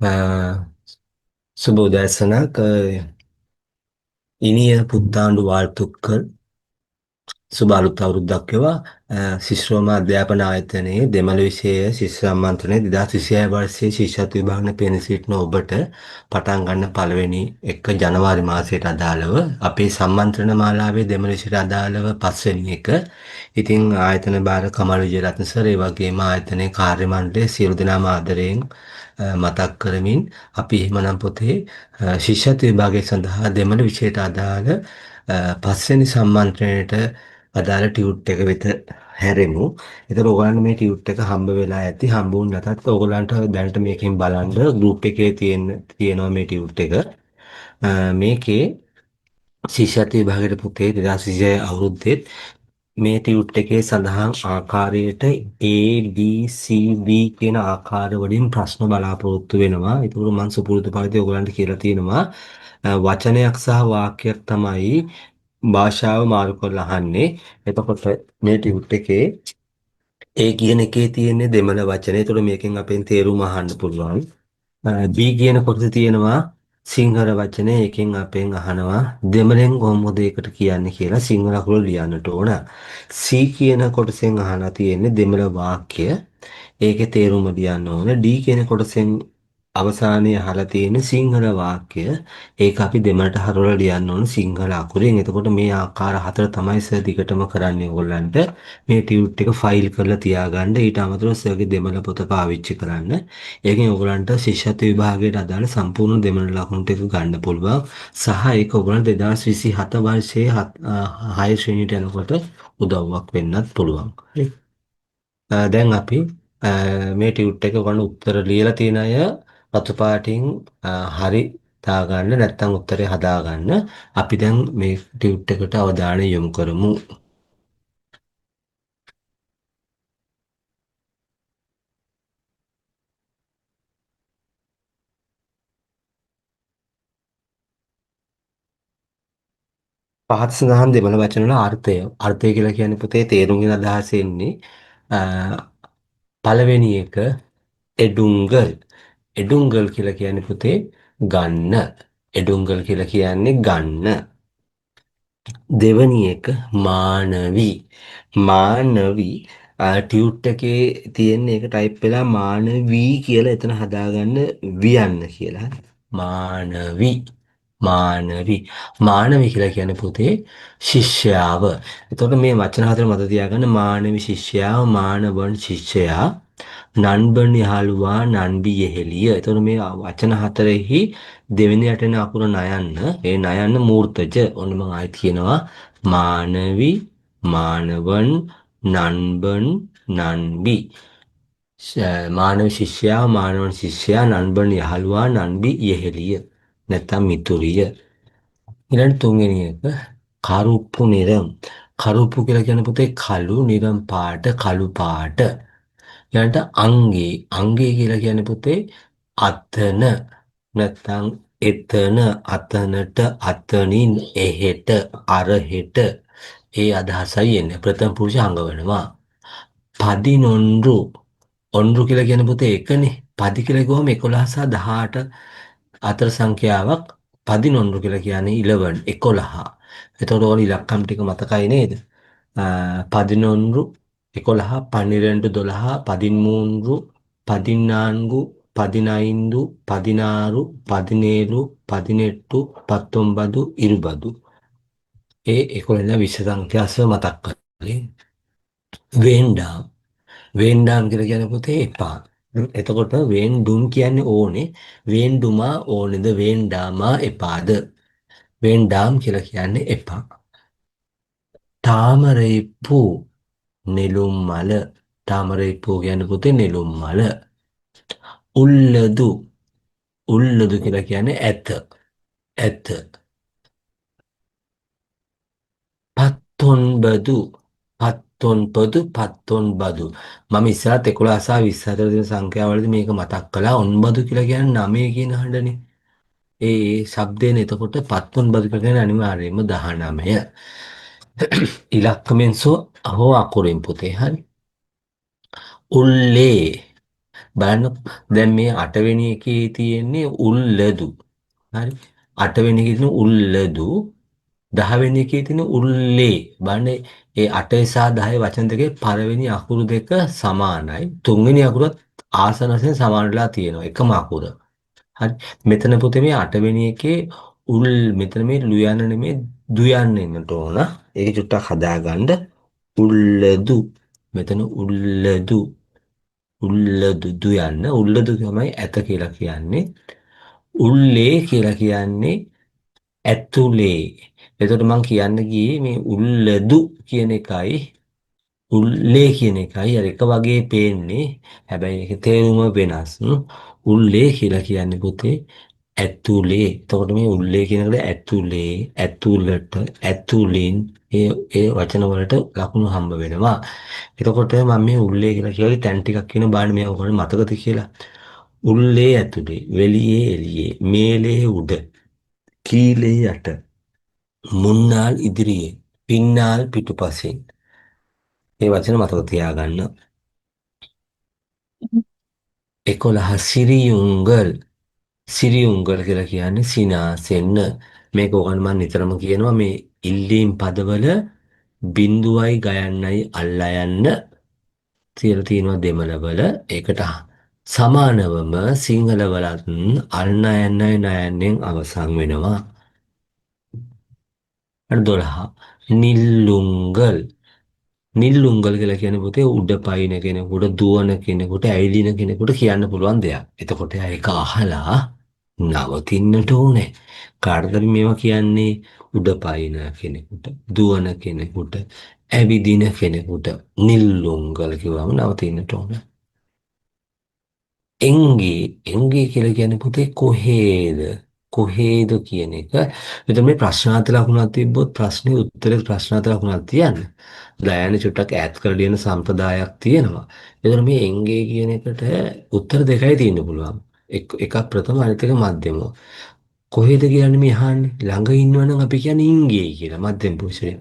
ஆஹ் சுபோதேசனாக்கு இனிய புத்தாண்டு வாழ்த்துக்கள். සුබ අලුත් අවුරුද්දක් වේවා. ශිෂ්‍යෝම අධ්‍යාපන ආයතනයේ දෙමළ විෂය ශිෂ්‍ය සම්මන්ත්‍රණය 2026 වර්ෂයේ ශිෂ්‍යත්ව විභාගන පෙනී සිටින ඔබට පටන් ගන්න පළවෙනි 1 ජනවාරි මාසයට අදාළව අපේ සම්මන්ත්‍රණ මාලාවේ දෙමළ විෂයට අදාළව 5 වෙනි එක. ඉතින් ආයතන භාර කමල් විජේරත්න සර් ඒ වගේම ආයතනයේ කාර්ය මණ්ඩලයේ සියලු දෙනාම ආදරයෙන් මතක් කරමින් අපි එහෙමනම් පොතේ ශිෂ්‍යත්ව විභාගය සඳහා දෙමළ විෂයට අදාළ 5 වෙනි සම්මන්ත්‍රණයට අදාළ ටියුට් එක වෙත හැරෙමු. එතකොට ඔයගලන්ට මේ ටියුට් එක හම්බ වෙලා ඇති. හම්බුන් නැතත් ඔයගලන්ට දැනට මේකෙන් බලන්න ගෲප් එකේ තියෙනවා මේ ටියුට් එක. මේකේ ශිෂ්‍යත්ව විභාගයට පුතේ 2026 අවුරුද්දේ මේ ටියුට් එකේ සඳහන් ආකාරයට A B C D කියන ආකාර වලින් ප්‍රශ්න බලාපොරොත්තු වෙනවා. ඒක මම සුපුරුදු පරිදි ඔයගලන්ට කියලා තියෙනවා. වචනයක් සහ වාක්‍යයක් තමයි භාෂාව මාරු කරලා අහන්නේ. එතකොට මේ ටියුට් එකේ ඒ කියන එකේ තියෙන දෙමළ වචන. ඒතකොට මේකෙන් අපෙන් තේරුම අහන්න පුළුවන්. B කියන කොටසේ තියෙනවා සිංහල වචනේ. ඒකෙන් අපෙන් අහනවා දෙමළෙන් කොහොමද ඒකට කියන්නේ කියලා සිංහල අකුරු ලියන්නට ඕන. C කියන කොටසෙන් අහලා තියෙන්නේ දෙමළ වාක්‍ය. ඒකේ තේරුම ලියන්න ඕන. D කියන කොටසෙන් අවසානයේ අහලා තියෙන සිංහල වාක්‍ය. ඒක අපි දෙමළට හරවලා ලියන්න ඕන සිංහල අකුරෙන්. එතකොට මේ ආකාර හතර තමයි සර් දිගටම කරන්නේ ඕගොල්ලන්ට. මේ ටියුට් එක ෆයිල් කරලා තියාගන්න. ඊට අමතරව සර්ගේ දෙමළ පොත පාවිච්චි කරන්න. ඒකෙන් ඔයගොල්ලන්ට ශිෂ්‍යත්ව විභාගයට අදාළ සම්පූර්ණ දෙමළ ලකුණු ටික ගන්න පුළුවන්. සහ ඒක ඔයගොල්ලන්ට 2027 වර්ෂයේ 6 ශ්‍රේණියට යනකොට උදව්වක් වෙන්නත් පුළුවන්. හරි. දැන් අපි මේ ටියුට් එක ඔයගොල්ලෝ උත්තර ලියලා තියෙන අය රතු පාටින් හරි දාගන්න, නැත්නම් උත්තරේ හදාගන්න. අපි දැන් මේ ටියුට් එකට අවධානය යොමු කරමු. පහත සඳහන් දෙමළ වචන වල අර්ථය. අර්ථය කියලා කියන්නේ පුතේ තේරුම් ගන්න අදහස් එන්නේ පළවෙනි එක එඩුංගල්. එඩුංගල් කියලා කියන්නේ පුතේ ගන්න. එඩුංගල් කියලා කියන්නේ ගන්න. දෙවැනි එක මානවි. මානවි ටියුට් එකේ තියෙන එක ටයිප් වෙලා මානවී කියලා එතන හදාගන්න වියන්න කියලා. මානවි. මානවි. මානවි කියලා කියන්නේ පුතේ ශිෂ්‍යාව. එතකොට මේ වචන හතර මත තියාගන්න මානවි ශිෂ්‍යාව, මානවන් ශිෂ්‍යයා, නන්බන් යහළුවා, නන්බි යෙහෙලිය. එතකොට මේ වචන හතරෙහි දෙවෙනි යටෙන අකුර නයන්න. ඒ නයන්න මූර්තජ. ඔන්න මම ආයෙත් කියනවා මානවි, මානවන්, නන්බන්, නන්බි. මානව ශිෂ්‍යයා, මානවන් ශිෂ්‍යයා, නන්බන් යහළුවා, නන්බි යෙහෙලිය. නැත්තම් මිතුරිය. ඊළඟ තුන්වෙනි එක කරුප්පු නිරම්. කරුප්පු කියලා කියන පුතේ කළු, නිරම් පාට, කළු පාට. ඊළඟට අංගේ. අංගේ කියලා කියන්නේ පුතේ අතන නැත්තම් එතන, අතනට, අතනින්, එහෙට, අරහෙට. ඒ අදහසයි එන්නේ. ප්‍රථම පුරුෂ අංග වෙනවා. පදිනොන්රු. ඔන්රු කියලා කියන පුතේ එකනේ. පදි කියලා කිව්වම 11 සහ 18 අතර සංඛ්‍යාවක්. පදිනොන්රු කියලා කියන්නේ 11 11. එතකොට ඕන ඉලක්කම් ටික මතකයි නේද? පදිනොන්රු 11 12 12 13 14 15 16 17 18 19 ඒ 11 20 සංඛ්‍යාස මතක් කරගන්න. වේන්ඩාම්. වේන්ඩාම් කියලා කියන පුතේ එපා. එතකොට වේන්ඩුම් කියන්නේ ඕනේ. වේන්ඩුමා ඕනේද? වේන්ඩාමා එපාද? වේන්ඩාම් කියලා කියන්නේ එපා. තාමරේපු නෙළුම් මල. තාමරේපු කියන්නේ පුතේ නෙළුම් මල. උල්ලදු. උල්ලදු කියලා කියන්නේ ඇත. ඇත. පත්තොන්බදු. පත්තොන්පදු, පත්තොන්බදු. මම ඉස්සරහට 11 සහ 20 අතර තියෙන සංඛ්‍යාවලදී මේක මතක් කළා. ඔන්බදු කියලා කියන්නේ 9 කියන හඬනේ. ඒ શબ્දේනේ. එතකොට පත්තොන්බදු කියලා කියන්නේ අනිවාර්යයෙන්ම 19. ඉලක්කමෙන් හෝ අකුරෙන් පුතේ. හරි. උල්ලේ. බලන්න දැන් මේ 8 වෙනි එකේ තියෙන්නේ උල්ලදු. හරි. 8 වෙනි එකේ තියෙන උල්ලදු 10 වෙනි එකේ තියෙන උල්ලේ. බලන්න ඒ 8 සහ 10 වචන දෙකේ පළවෙනි අකුරු දෙක සමානයි. 3 වෙනි අකුරත් ආසන වශයෙන් සමාන වෙලා තියෙනවා. එකම අකුර. හරි. මෙතන පුතේ මේ 8 වෙනි එකේ උල් මෙතන මේ ලුයන්න නෙමේ දුයන්න එන්නට ඕන. ඒක චුට්ටක් හදාගන්න. උල්ලදු. මෙතන උල්ලදු. උල්ලදු දුයන්න. උල්ලදු තමයි ඇත කියලා කියන්නේ. උල්ලේ කියලා කියන්නේ ඇතුලේ. එතකොට මම කියන්න ගියේ මේ උල්ලදු කියන එකයි උල්ලේ කියන එකයි අර එක වගේ පේන්නේ. හැබැයි ඒකේ තේරුම වෙනස්. උල්ලේ කියලා කියන්නේ පුතේ ඇතුලේ. එතකොට මේ උල්ලේ කියන එකට ඇතුලේ, ඇතුළට, ඇතුලින් ඒ වචන වලට ලකුණු හම්බ වෙනවා. එතකොට මම මේ උල්ලේ කියලා කියවලි තැන් ටිකක් කියන බාන්න මේ ඔයගොල්ලෝ මතකද කියලා. උල්ලේ ඇතුලේ, වෙලියේ එළියේ, මේලේ උඩ, කීලේ යට, මුන්නාල් ඉදිරියේ, පින්නාල් පිටුපසින්. මේ වචන මතක තියාගන්න. 11 සිරියුංගල්. සිරියුංගල් කියලා කියන්නේ සිනාසෙන්න. මේක ඔයගොල්ලෝ මම නිතරම කියනවා මේ ඉල්ලීම් පදවල බිඳුවයි ගයන්නයි අල්ලා යන්න තියලා තියෙනවා දෙමළවල. ඒකට සමානවම සිංහල වලත් අල්නයන්නයි නයන්නෙන් අවසන් වෙනවා. 12 නිල්ලුංගල්. නිල්ලුංගල් කියලා කියන්නේ පුතේ උඩ පයින් කෙනෙකුට දුවන කෙනෙකුට ඇවිදින කෙනෙකුට කියන්න පුළුවන් දෙයක්. එතකොට ඒක අහලා නවතින්නට ඕනේ. කාටද මේවා කියන්නේ? උඩ පයින් කෙනෙකුට, දුවන කෙනෙකුට, ඇවිදින කෙනෙකුට නිල්ලුංගල් කිව්වම නවතින්නට ඕනේ. එංගේ කියලා කියන්නේ පුතේ කොහේද? කොහේද කියන එක. එතකොට මේ ප්‍රශ්නාර්ථ ලකුණක් තිබ්බොත් ප්‍රශ්නේ උත්තරේ ප්‍රශ්නාර්ථ ලකුණක් තියන්නේ. දයන චුට්ටක් ඈත් කරලා ලියන සම්ප්‍රදායක් තියෙනවා. එතකොට මේ එංගේ කියන එකට උත්තර දෙකයි තියෙන්න පුළුවන්. එකක් ප්‍රථම අනිත් එක මධ්‍යම. කොහේද කියන්නේ මේ අහන්නේ? ළඟ ඉන්නවනම් අපි කියන්නේ ඉංගේ කියලා මධ්‍යම පුරුෂය.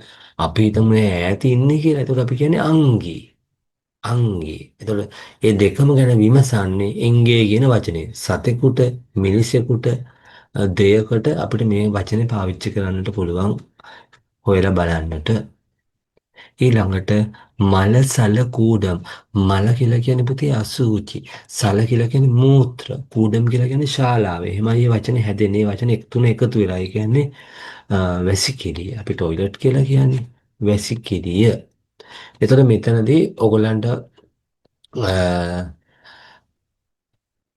අපි හිතමු ඈත ඉන්නේ කියලා. එතකොට අපි කියන්නේ අංගේ. අංගේ. එතකොට මේ දෙකම ගැන විමසන්නේ එංගේ කියන වචනේ. සතෙකුට, මිනිසෙකුට, දෙයකට අපිට මේ වචනේ පාවිච්චි කරන්නට පුළුවන් හොයලා බලන්නට. ඊළඟට මල සල කූඩම්. මල කියලා කියන්නේ පුතේ අසූචි. සල කියලා කියන්නේ මූත්‍ර. කූඩම් කියලා කියන්නේ ශාලාව. එහෙමයි මේ වචනේ හැදෙන්නේ. මේ වචන එක තුන එකතු වෙලා. ඒ කියන්නේ වැසිකිළිය. අපි টয়ලට් කියලා කියන්නේ වැසිකිළිය. එතකොට මෙතනදී ඔයගොල්ලන්ට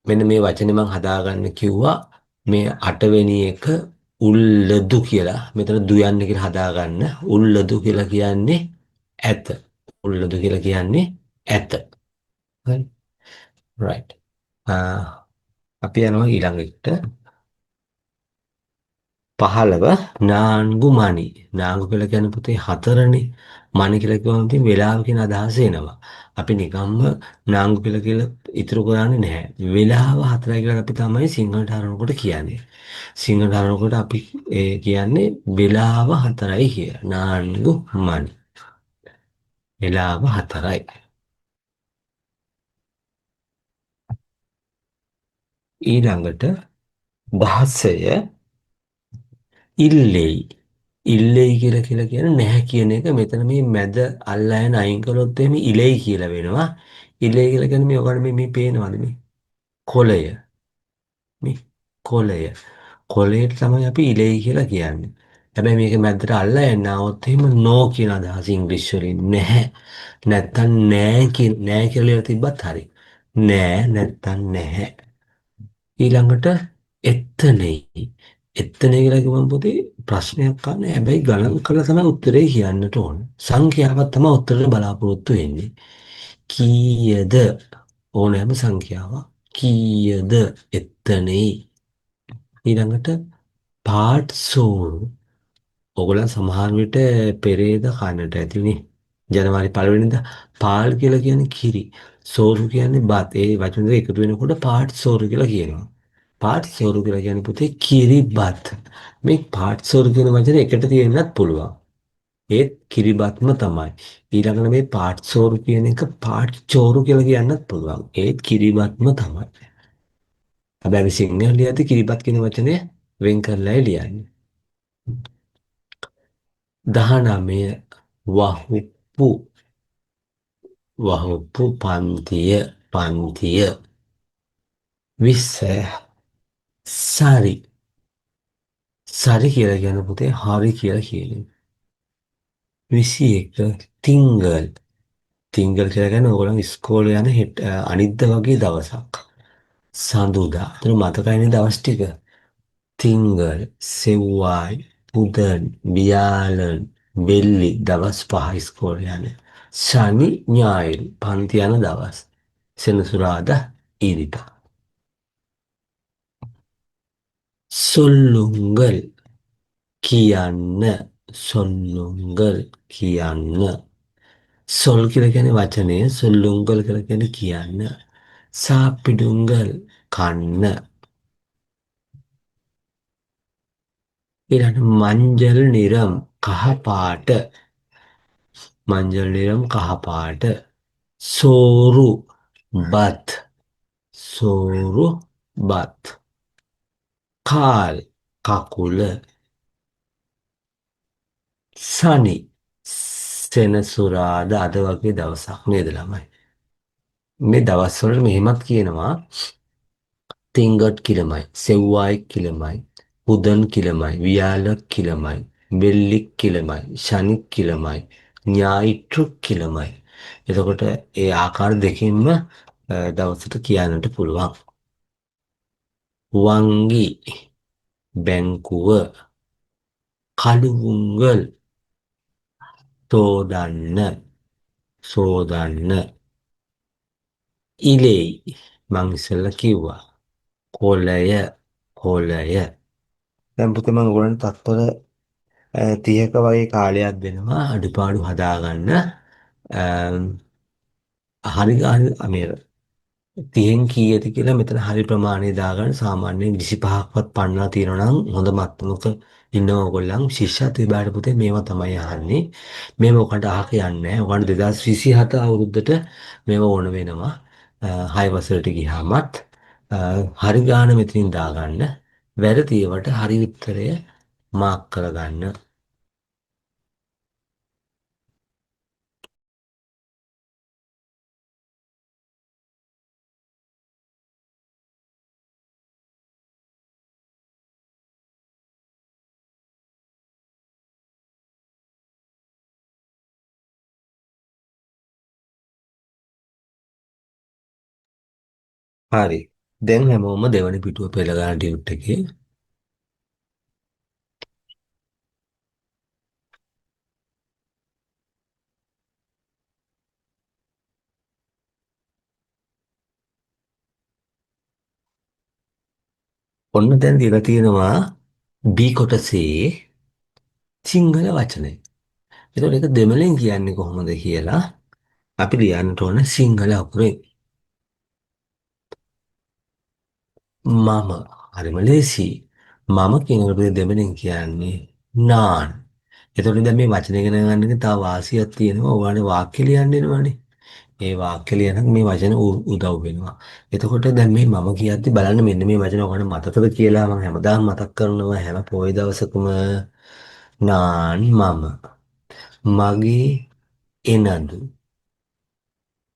මෙන්න මේ වචනේ මම හදාගන්න කිව්වා මේ 8 වෙනි එක උල්ලදු කියලා. මෙතන දුයන්න කියලා හදාගන්න. උල්ලදු කියලා කියන්නේ ඇත. උල්ලදු කියලා කියන්නේ ඇත. හරි. right. අපි යනවා ඊළඟට 15 නාන්ගු මණි. නාන්ගු කියලා කියන්නේ පුතේ 4නේ. මණි කියලා කියවම තියෙන වෙලාව කියන අදහස එනවා. අපි නිකම්ම නාන්ගු කියලා ඉතුරු කරන්නේ නැහැ. වෙලාව 4යි කියලා අපි තමයි සිංහලට හරවනකොට කියන්නේ. සිංහලට හරවනකොට අපි කියන්නේ වෙලාව 4යි කියලා. නාන්ගු මණි. වෙලාව 4යි. ඊළඟට 16 ඉල්ලෙයි. ඉල්ලෙයි කියලා කියන්නේ නැහැ කියන එක. මෙතන මේ මැද අල්ලා යන අයින් කළොත් එහෙම ඉලෙයි කියලා වෙනවා. ඉලෙයි කියලා කියන්නේ මේ ඔයගොල්ලෝ මේ පේනවද මේ කොළය. මේ කොළය. කොළයට තමයි අපි ඉලෙයි කියලා කියන්නේ. හැබැයි මේක මැදට අල්ලා යන්න આવොත් එහෙම නෝ කියන අදහස ඉංග්‍රීසි වලින් නැහැ. නැත්තම් නෑ කියලා තිබ්බත් හරි. නෑ නැත්තම් නැහැ. ඊළඟට එත්තනෙයි. එත්තනෙයි කියලා කිව්වම පුතේ ප්‍රශ්නයක් ගන්න. හැබැයි ගණන් කරලා තමයි උත්තරේ කියන්නට ඕන. සංඛ්‍යාවක් තමයි උත්තරේ බලාපොරොත්තු වෙන්නේ. කීයද ඕනෑම සංඛ්‍යාවක්. කීයද එත්තනෙයි. ඊළඟට පාට් සෝරු. ඔයගොල්ලන් සමහර විට පෙරේද කන්නට ඇතිනේ. ජනවාරි 1 වෙනිදා පාල් කියලා කියන්නේ කිරි. සෝරු කියන්නේ බත්. ඒ වචන දෙක එකතු වෙනකොට පාට් සෝරු කියලා කියනවා. පාට් සෝරු කියලා කියන්නේ පුතේ කිරි බත්. මේ පාට් සෝරු කියන වචනේ එකට තියෙන්නත් පුළුවන්. ඒත් කිරිබත්ම තමයි. ඊළඟට මේ පාට්සෝරු කියන එක පාට්චෝරු කියලා කියන්නත් පුළුවන්. ඒත් කිරිබත්ම තමයි. හැබැයි අපි සිංහල ලියද්දි කිරිබත් කියන වචනේ වෙන් කරලායි ලියන්නේ. 19 වහුප්පු වහුප්පු පන්තිය 20 සරි සරි කියලා කියන පුතේ හරි කියලා කියන්නේ. 21 තිංගල් තිංගල් කියලා කියන්නේ ඕගොල්ලන් ඉස්කෝලේ යන අනිද්දා වගේ දවසක්. සඳුදා. එතන මතකයිනේ දවස් ටික. තිංගල්, සෙව්වායි, පුදන්, වියාලන්, වෙල්ලි දවස් 5 ඉස්කෝලේ යන්නේ. ශනි ඥායිරු පන්ති යන දවස්. සෙනසුරාදා ඉරිදා. සොල්ලුංගල් කියන්න සොල්ලුංගල් කියන්න සොල් කියලා කියන්නේ වචනය සොල්ලුංගල් කියලා කියන්නේ කියන්න සාප්පිඩුංගල් කන්න ඊළඟ මංජල් නිරම් කහ පාට මංජල් නිරම් කහ පාට සෝරු බත් සෝරු බත් කාල් කකුල සනි සෙනසුරාදා අද වගේ දවසක් නේද ළමයි මේ දවස්වල මෙහෙමත් කියනවා තිංගට් කිලමයි සෙව්වායි කිලමයි පුදන් කිලමයි වියාලක් කිලමයි වෙල්ලික් කිලමයි ශනික් කිලමයි ඥායිට්ටු කිලමයි එතකොට ඒ ආකාර දෙකින්ම දවසට කියන්නට පුළුවන් වංගි බැංකුව කළුවුංගල් සෝදන්න ඉලෙයි මං ඉස්සෙල්ලා කිව්වා කොළය දැන් පුතේ මම ඔයගොල්ලන්ට තත්පර 30ක වගේ කාලයක් දෙනවා අඩුපාඩු හදාගන්න හරි මේ 30න් කීයද කියලා මෙතන හරි ප්‍රමාණය දාගන්න සාමාන්‍යයෙන් 25ක්වත් පන්නලා තියෙනවා නම් හොඳ මට්ටමක ඉන්න ඕගොල්ලන් ශිෂ්‍යත්ව විභාග පුතේ මේවා තමයි අහන්නේ මේව ඔකට අහක යන්නේ නැහැ ඔයගොල්ලෝ 2027 අවුරුද්දට මේව ඕන වෙනවා 6 වසරට ගියාමත් හරි ගාන මෙතනින් දාගන්න වැරදි ඒවට හරි උත්තරය මාක් කරගන්න හරි දැන් හැමෝම දෙවනි පිටුව පෙළ ගන්න ටියුට් එකේ ඔන්න දැන් දීලා තියෙනවා B කොටසේ සිංහල වචනය. ඒතකොට ඒක දෙමළෙන් කියන්නේ කොහොමද කියලා අපි ලියන්නට ඕන සිංහල අකුරෙන්. මම හරිම ලේසි. මම කියනකොට දෙමළෙන් කියන්නේ නාන්. එතකොට දැන් මේ වචන ඉගෙන ගන්න එක තව වාසියක් තියෙනවා. ඔයාලේ වාක්‍ය ලියන්න වෙනවනේ. ඒ වාක්‍ය ලියනත් මේ වචන උදව් වෙනවා. එතකොට දැන් මේ මම කියද්දි බලන්න මෙන්න මේ වචන ඔයාලට මතකද කියලා මම හැමදාම මතක් කරනවා හැම පොය දවසකම නාන් මම මගේ එනඳු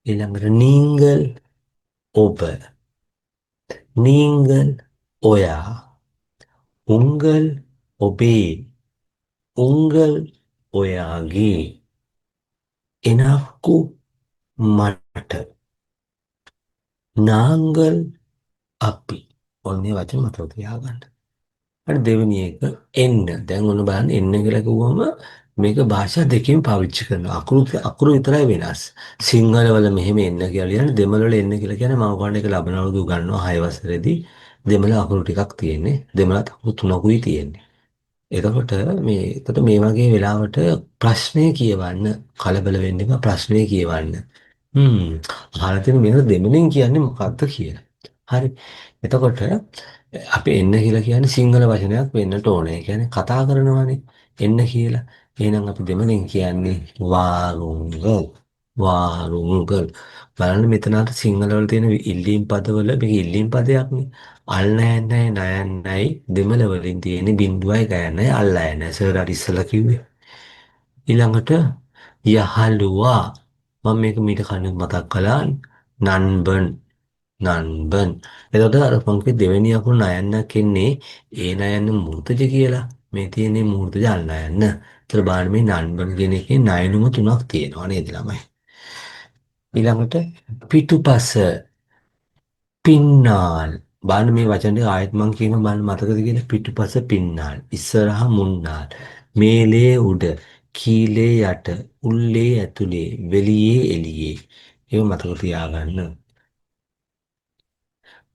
ඊළඟට නීංගල් ඔබ නීංගල් ඔයා උංගල් ඔබේ උංගල් ඔයාගේ එනක්කු මට නාංගල් අපි ඔන්නේ වචන මතක තියාගන්න. හරි දෙවෙනි එක එන්න. දැන් ඔන්න බලන්න එන්න කියලා කිව්වම මේක භාෂා දෙකකින් පාවිච්චි කරනවා. අකුරු විතරයි වෙනස්. සිංහල වල මෙහෙම එන්න කියලා ලියන දෙමළ වල එන්න කියලා කියන්නේ මම ඔයගොල්ලන්ට ඒක ලබන අවුරුදු ගන්නවා 6 වසරේදී දෙමළ අකුරු ටිකක් තියෙන්නේ. දෙමළ අකුරු තුනකුයි තියෙන්නේ. එතකොට මේ වගේ වෙලාවට ප්‍රශ්නය කියවන්න කලබල වෙන්න එපා ප්‍රශ්නය කියවන්න. අහලා තියෙන මේක දෙමළෙන් කියන්නේ මොකක්ද කියලා. හරි. එතකොට අපි එන්න කියලා කියන්නේ සිංහල වචනයක් වෙන්නට ඕනේ. ඒ කියන්නේ කතා කරනවානේ එන්න කියලා. එහෙනම් අපි දෙමළෙන් කියන්නේ වාරුංගල්. වාරුංගල්. බලන්න මෙතන අර සිංහල වල තියෙන ඉල්ලීම් පදවල මේක ඉල්ලීම් පදයක්නේ. අල්ලෑනයි නයන්නයි දෙමළ වලින් තියෙන බිඳුවයි ගයන්නයි අල්ලෑනයි. සර් අර ඉස්සලා කිව්වේ. ඊළඟට යහළුවා මම මේක මීට කලින් මතක් කළා නන්බන් නන්බන්. එතකොට අර පොන්කේ දෙවෙනි අකුර නයන්නක් එන්නේ ඒ නයන්න මූර්තජ කියලා. මේ තියෙන්නේ මූර්තජ අල්නයන්න. ඒතර බලන්න මේ නන්බන් කියන එකේ නයනුම තුනක් තියෙනවා නේද ළමයි. ඊළඟට පිටුපස පින්නාල් බලන්න මේ වචන ටික ආයෙත් මම කියනවා බලන්න මතකද කියලා පිටුපස පින්නාල් ඉස්සරහා මුන්නාල් මේලේ උඩ කීලේ යට උල්ලේ ඇතුලේ වෙලියේ එළියේ ඒව මතක තියාගන්න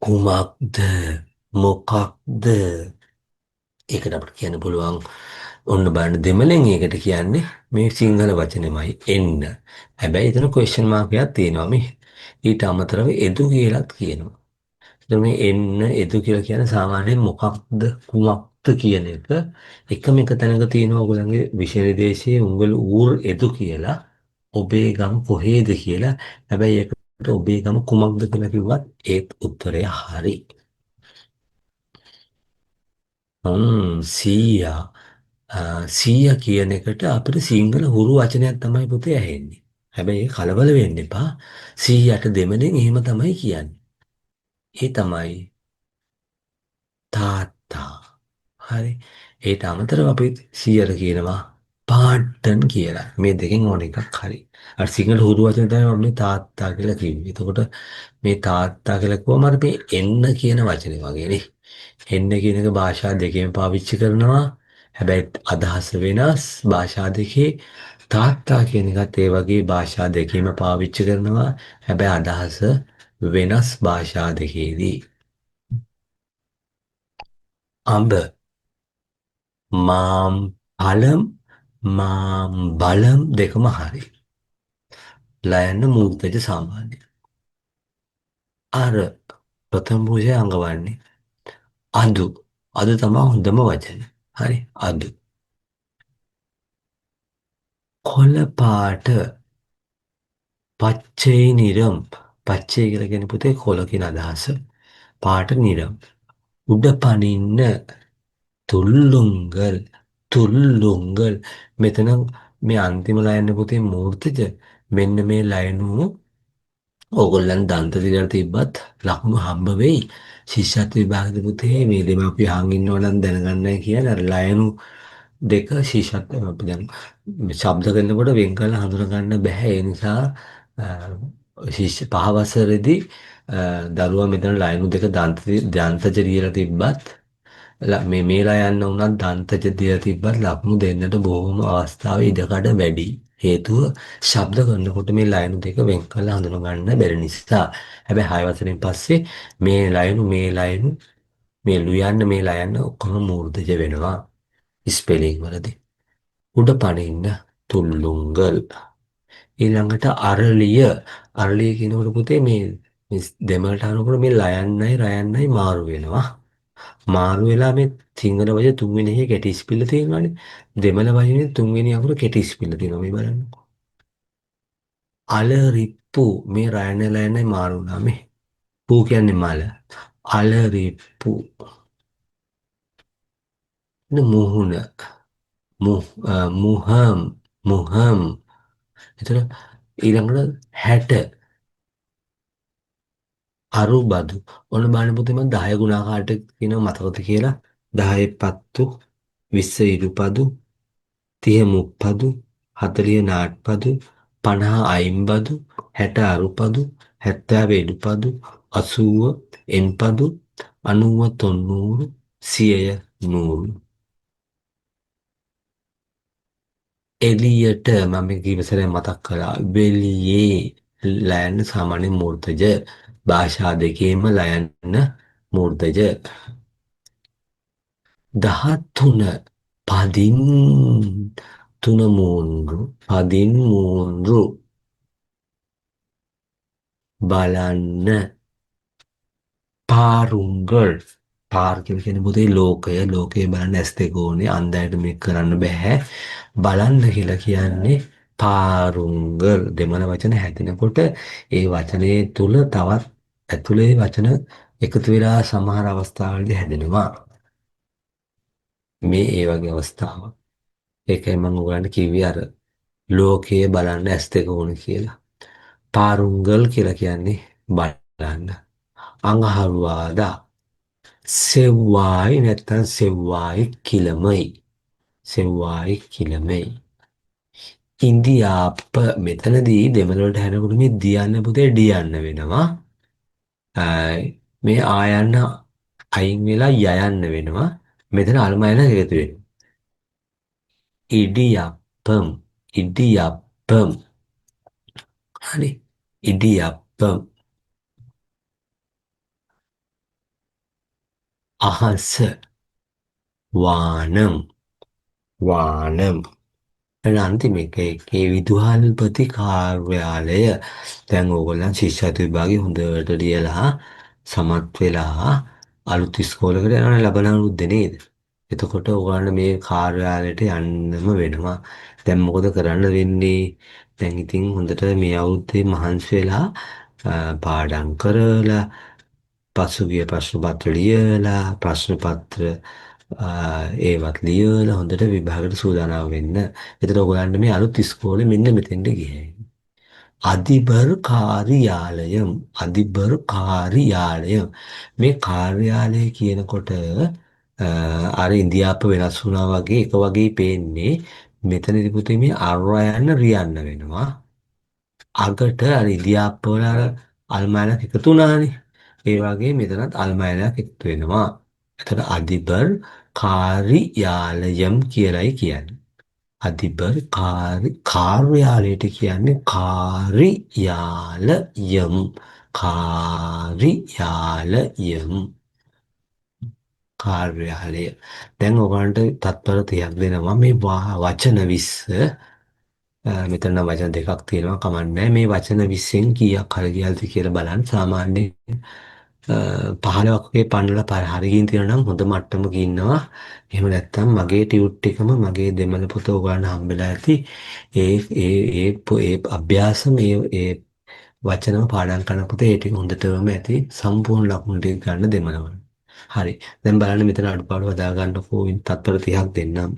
කුමක්ද මොකක්ද ඒකට අපිට කියන්න පුළුවන් ඔන්න බලන්න දෙමළෙන් ඒකට කියන්නේ මේ සිංහල වචනෙමයි එන්න. හැබැයි එතන ක්වෙස්චන් මාක් එකක් තියෙනවා මේ. ඊට අමතරව එදු කියලාත් කියනවා. එතන මේ එන්න එදු කියලා කියන්නේ සාමාන්‍යයෙන් මොකක්ද කුමක්ද කියන එකම එක තැනක තියෙනවා ඔයගොල්ලන්ගේ විෂය නිර්දේශයේ උංගල ඌර් එදු කියලා ඔබේ ගම කොහේද කියලා. හැබැයි ඒකට ඔබේ ගම කුමක්ද කියලා කිව්වත් ඒත් උත්තරය හරි. සීයා සීයා කියන එකට අපිට සිංහල හුරු වචනයක් තමයි පුතේ ඇහෙන්නේ. හැබැයි කලබල වෙන්න එපා. සීයාට දෙමළෙන් එහෙම තමයි කියන්නේ. ඒ තමයි තාත්තා. හරි. ඒට අමතරව අපි සීයට කියනවා පාට්ටන් කියලා. මේ දෙකෙන් ඕන එකක් හරි. අර සිංහල හුරු වචන තමයි මම මේ තාත්තා කියලා කිව්වේ. එතකොට මේ තාත්තා කියලා කිව්වම අර මේ එන්න කියන වචනේ වගේනේ. එන්න කියන එක භාෂා දෙකෙන් පාවිච්චි කරනවා. හැබැයි අදහස වෙනස් භාෂා දෙකේ තාත්තා කියන එකත් ඒ වගේ භාෂා දෙකේම පාවිච්චි කරනවා. හැබැයි අදහස වෙනස් භාෂා දෙකේදී. අඹ මාම් පලම් මාම් බලම් දෙකම හරි. ලයන්න මූර්තජ සාමාන්‍ය. අර ප්‍රථම පූජය අඟවන්නේ. අඳු අද තමා හොඳම වචන. හරි අදු. කොළ පාට පච්චේ නිරම් පච්චේ කියලා කියන පුතේ කොළ කියන අදහස. පාට නිරම්. උඩ පනින්න තුල්ලුංගල් තුල්ලුංගල් මෙතන මේ අන්තිම ලයන්න පුතේ මූර්තජ මෙන්න මේ ලයනුව ඕගොල්ලන් දන්ත දිගට තිබ්බත් ලකුණු හම්බ වෙයි. ශිෂ්‍යත්ව විභාගෙ පුතේ මේ දෙමාපිය අහන් ඉන්නව නම් දැනගන්නයි කියන අර ලයනු දෙක ශිෂ්‍යත්ව අපි දැන් ශබ්ද කරනකොට වෙන් කරලා හඳුනා ගන්න බෑ. ඒ නිසා ශිෂ්‍ය පහ වසරේදී දරුවා මෙතන ලයනු දෙක දන්තජ ලියලා තිබ්බත් මේලා යන්න උනත් දන්තජ දිය තිබ්බත් ලකුණු දෙන්නට බොහොම අවස්ථාව ඉඩකඩ වැඩි. හේතුව ශබ්ද කරනකොට මේ ලයනු දෙක වෙන් කරලා හඳුනා ගන්න බැරි නිසා. හැබැයි 6 වසරෙන් පස්සේ මේ ලයනු මේ ලියන්න මේ ලයන්න ඔක්කොම මූර්ධජ වෙනවා. ස්පෙලිං වලදී. උඩ පනින්න තුල්ලුංගල්. ඊළඟට අරලිය කියනකොට පුතේ මේ දෙමළට අහනකොට මේ ලයන්නයි රයන්නයි මාරු වෙනවා. මාරු වෙලා මේ සිංහල වචනේ තුන්වෙනි එකේ කැටි ස්පෙල්ල තියෙනවානේ. දෙමළ වචනේ තුන්වෙනි අකුර කැටි ස්පෙල්ල තියෙනවා මේ බලන්නකො. අලරිප්පු මේ රයන ලයනයි මාරු වුණා මේ. පූ කියන්නේ මල. අලරිප්පු. මුහුණ මුහම් මුහම්. එතන ඊළඟට හැට අරුබදු. ඔන්න බලන්න පුතේ මම 10 ගුණාකාරට කියනවා මතකද කියලා. 10 පත්තු 20 ඉරුපදු 30 මුප්පදු 40 නාට්පදු 50 අයිම්බදු 60 අරුපදු 70 එඩුපදු 80 එන්පදු 90 90 100 නූරු. එලියට මම කීපසරයක් මතක් කළා වෙලියේ ලයන්න සාමාන්‍ය මූර්තජ භාෂා දෙකේම ලයන්න මූර්තජ 13 පදින් තුන මූන්රු පදින් මූන්රු බලන්න පාරුංගල් පාර කියලා කියන්නේ පුතේ ලෝකය. ලෝකය බලන්න ඇස් දෙක ඕනේ. අන්ධයට මේක කරන්න බෑ. බලන්න කියලා කියන්නේ පාරුංගල් දෙමළ වචන හැදෙනකොට ඒ වචනේ තුල තවත් ඇතුලේ වචන එකතු වෙලා සමහර අවස්ථාවලදී හැදෙනවා. මේ ඒ වගේ අවස්ථාවක්. ඒකයි මම ඔයගලන්ට කිව්වේ අර ලෝකයේ බලන්න ඇස් දෙක ඕනේ කියලා. පාරුංගල් කියලා කියන්නේ බලන්න. අඟහරුවාදා සෙව්වායි නැත්තම් සෙව්වායි කිලමයි. සෙව්වායි කිලමයි. ඉන්දියාප්ප මෙතනදී දෙමළ වලට හැරෙනකොට මේ දියන්න පුතේ ඩියන්න වෙනවා. මේ ආයන්න අයින් වෙලා යයන්න වෙනවා. මෙතන අල්මයන එකතු වෙනවා. ඉඩියප්පම් ඉඩියප්පම් හරි ඉඩියප්පම් අහස වානම් වානම් එන අන්තිම එකේ විදුහල්පති කාර්යාලය දැන් ඕගොල්ලන් ශිෂ්‍යත්ව විභාගේ හොඳට ලියලා සමත් වෙලා අලුත් ඉස්කෝලේකට යනවා ලබන අවුරුද්දේ නේද? එතකොට ඕගොල්ලන් මේ කාර්යාලයට යන්නම වෙනවා. දැන් මොකද කරන්න වෙන්නේ? දැන් ඉතින් හොඳට මේ අවුරුද්දේ මහන්සි වෙලා පාඩම් කරලා පසුගිය ප්‍රශ්න පත්‍ර ලියලා ප්‍රශ්න පත්‍ර ඒවත් ලියලා හොඳට විභාගයට සූදානම් වෙන්න. එතකොට ඔයගොල්ලන්ට මේ අලුත් ඉස්කෝලේ මෙන්න මෙතෙන්ට ගියයි. අධිබර කාර්යාලයම් අධිබර කාර්යාලයම් මේ කාර්යාලය කියනකොට අර ඉන්දියාප්ප වෙනස් වුණා වගේ එක වගේ පේන්නේ මෙතනදී පුතේ මේ අරයන්න රියන්න වෙනවා. අගට අර ඉන්දියාප්ප වල අර අල්මායනක් එකතු වුණානේ. ඒ වගේ මෙතනත් අල්මයනයක් එකතු වෙනවා. එතකොට අධිබර් කාර්යාලයම් කියලයි කියන්නේ. අධිබර් කාර්යාලයට කියන්නේ කාර්යාලයම් කාර්යාලයම් කාර්යාලය. දැන් ඔයගලන්ට තත්පර 30ක් දෙනවා මේ වචන 20 මෙතන නම් වචන දෙකක් තියෙනවා කමන්නේ මේ වචන 20න් කීයක් හරි ගියල්ද කියලා බලන්න සාමාන්‍යයෙන් 15ක් වගේ පන්නලා හරියින් තියෙනවා නම් හොඳ මට්ටමක ඉන්නවා. එහෙම නැත්නම් මගේ ටියුට් එකම මගේ දෙමළ පොත ඔයගලන්ට හම්බෙලා ඇති. ඒ අභ්‍යාසම ඒ වචනම පාඩම් කරන පොතේ ඒ ටික හොඳටම ඇති. සම්පූර්ණ ලකුණු ටික ගන්න දෙමළ වල. හරි. දැන් බලන්න මෙතන අඩුපාඩු හදා ගන්නකෝ තත්පර 30ක් දෙන්නම්.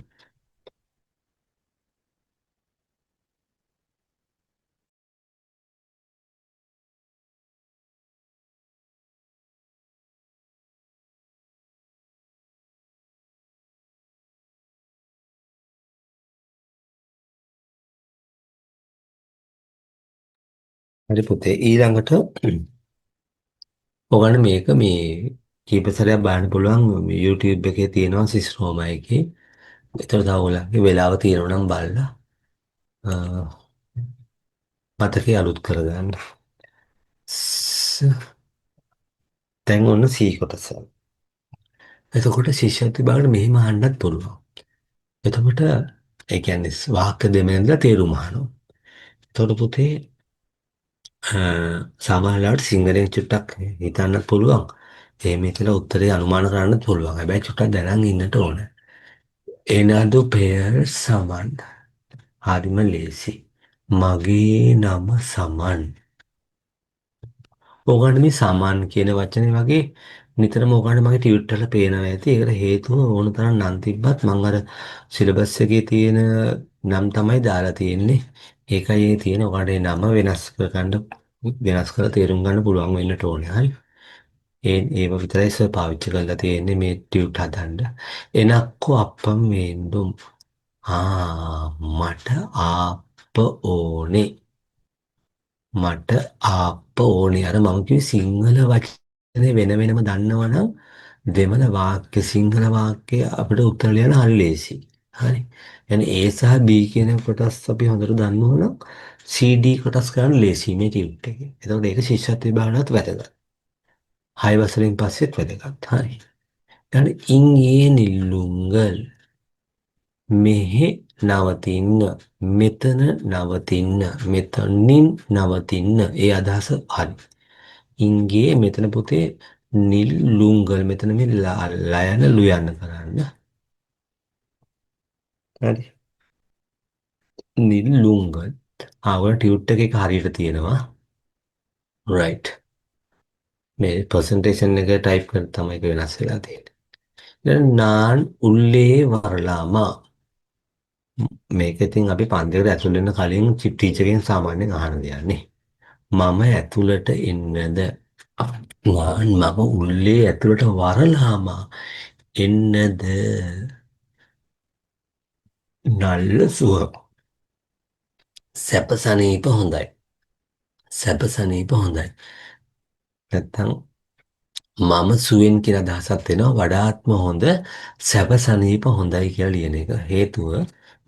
හරි පුතේ ඊළඟට ඔයගොල්ලෝ මේක මේ කීප සැරයක් බලන්න පුළුවන් YouTube එකේ තියෙනවා සිස්රෝමා එකේ. ඒතර තව ඔයගොල්ලන්ගේ වෙලාව තියෙනවා නම් බලලා මතකේ අලුත් කරගන්න. දැන් ඔන්න C කොටස. එතකොට ශිෂ්‍යත්ව විභාගෙට මෙහෙම අහන්නත් පුළුවන්. එතකොට ඒ කියන්නේ වාක්‍ය දෙමෙන්ද තේරුම අහනවා. එතකොට පුතේ සාමාන්‍යවට සිංහලෙන් චුට්ටක් හිතන්න පුළුවන්. එහෙම හිතලා උත්තරේ අනුමාන කරන්නත් පුළුවන්. හැබැයි චුට්ටක් දැනන් ඉන්නට ඕන. එනදු පෙයර් සමන්. හරිම ලේසි. මගේ නම සමන්. ඕගොල්ලෝ මේ සමන් කියන වචනේ වගේ නිතරම ඕගොල්ලෝ මගේ ටියුට් වල පේනවා ඇති. ඒකට හේතුව ඕන තරම් නම් තිබ්බත් මම අර සිලබස් එකේ තියෙන නම් තමයි දාලා තියෙන්නේ. ඒකයි ඒ තියෙන ඔයාලේ නම වෙනස් කරගන්න වෙනස් කරලා තේරුම් ගන්න පුළුවන් වෙන්නට ඕනේ. හරි. ඒව විතරයි සර් පාවිච්චි කරලා තියෙන්නේ මේ ටියුට් හදන්න. එනක්කෝ අප්පම් වේන්දුම්. මට ආප්ප ඕනේ. මට ආප්ප ඕනේ. අර මම කිව්වේ සිංහල වචනේ වෙන වෙනම දන්නවනම් දෙමළ වාක්‍ය සිංහල වාක්‍ය අපිට උත්තර ලියන්න හරි ලේසි. හරි. يعني A සහ B කියන කොටස් අපි හොඳට දන්නවනම් CD කොටස් කරන්න ලේසි මේ ටියුට් එකේ. එතකොට ඒක ශිෂ්‍යත්ව විභාගනත් වැදගත්. 6 වසරෙන් පස්සෙත් වැදගත්. හරි. ඊට ඉංගේ නිල්ලුංගල් මෙහෙ නවතින්න මෙතන නවතින්න මෙතනින් නවතින්න ඒ අදහස හරි. ඉංගේ මෙතන පුතේ නිල් ලුංගල් මෙතන මේ ලයන ලුයන්න කරන්න. හරි. නිල් ලුංගල්. ඔය ටියුට් එකේ හරියට තියෙනවා. right. මේ ප්‍රසන්ටේෂන් එක ටයිප් කරලා තමයි ඒක වෙනස් වෙලා තියෙන්නේ. දැන් නාන් උල්ලේ වරලාමා. මේක ඉතින් අපි පන්තියට ඇතුල් වෙන්න කලින් ටීචර්ගෙන් සාමාන්‍යයෙන් අහන දෙයක් නේ. මම ඇතුළට එන්නද? නාන් මම උල්ලේ ඇතුළට වරලාමා එන්නද? නල්ල සුව. සැපසනීප හොඳයි. සැපසනීප හොඳයි. නැත්තම් මම සුවෙන් කියන අදහසක් වෙනවා වඩාත්ම හොඳ සැපසනීප හොඳයි කියලා ලියන එක. හේතුව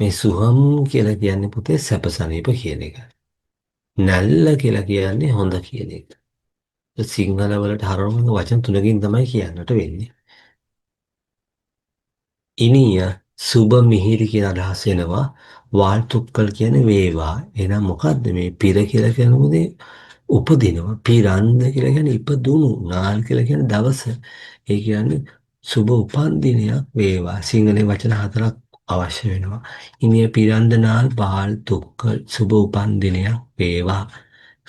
මේ සුහම් කියලා කියන්නේ පුතේ සැපසනීප කියන එක. නැල්ල කියලා කියන්නේ හොඳ කියන එක. සිංහල වලට හරවන වචන තුනකින් තමයි කියන්නට වෙන්නේ. ඉනිය සුබ මිහිරි කියන අදහස එනවා. වාල්තුක්කල් කියන්නේ වේවා. එහෙනම් මොකද්ද මේ පිර කියලා කියන්නේ උපදිනවා. පිරන්ද කියලා කියන්නේ ඉපදුණු. නාල් කියලා කියන්නේ දවස. ඒ කියන්නේ සුබ උපන්දිනයක් වේවා. සිංහලේ වචන හතරක් අවශ්‍ය වෙනවා. ඉනිය පිරන්ද නාල් වාල්තුක්කල් සුබ උපන්දිනයක් වේවා.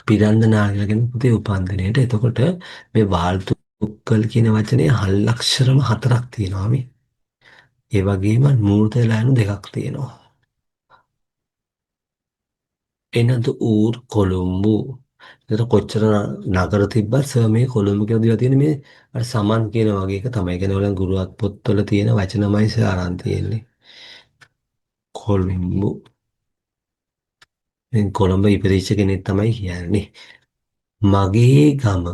පිරන්ද නාල් කියලා කියන්නේ පුතේ උපන්දිනයට. එතකොට මේ වාල්තුක්කල් කියන වචනේ හල්ලක්ෂරම හතරක් තියෙනවා මේ. ඒ වගේම මූර්ත ලෑනු දෙකක් තියෙනවා. එනද ඌර් කොළුම්බු. එතකොට කොච්චර නගර තිබ්බත් සර් මේ කොළුම්බු කියලා දීලා තියෙන්නේ මේ අර සමන් කියන වගේ එක තමයි. කියන්නේ ඔයගොල්ලන් ගුරුවත් පොත්වල තියෙන වචනමයි සර් අරන් තියෙන්නේ. කොළුම්බු. මේ කොළඹ ඉපදිච්ච කෙනෙක් තමයි කියන්නේ. මගේ ගම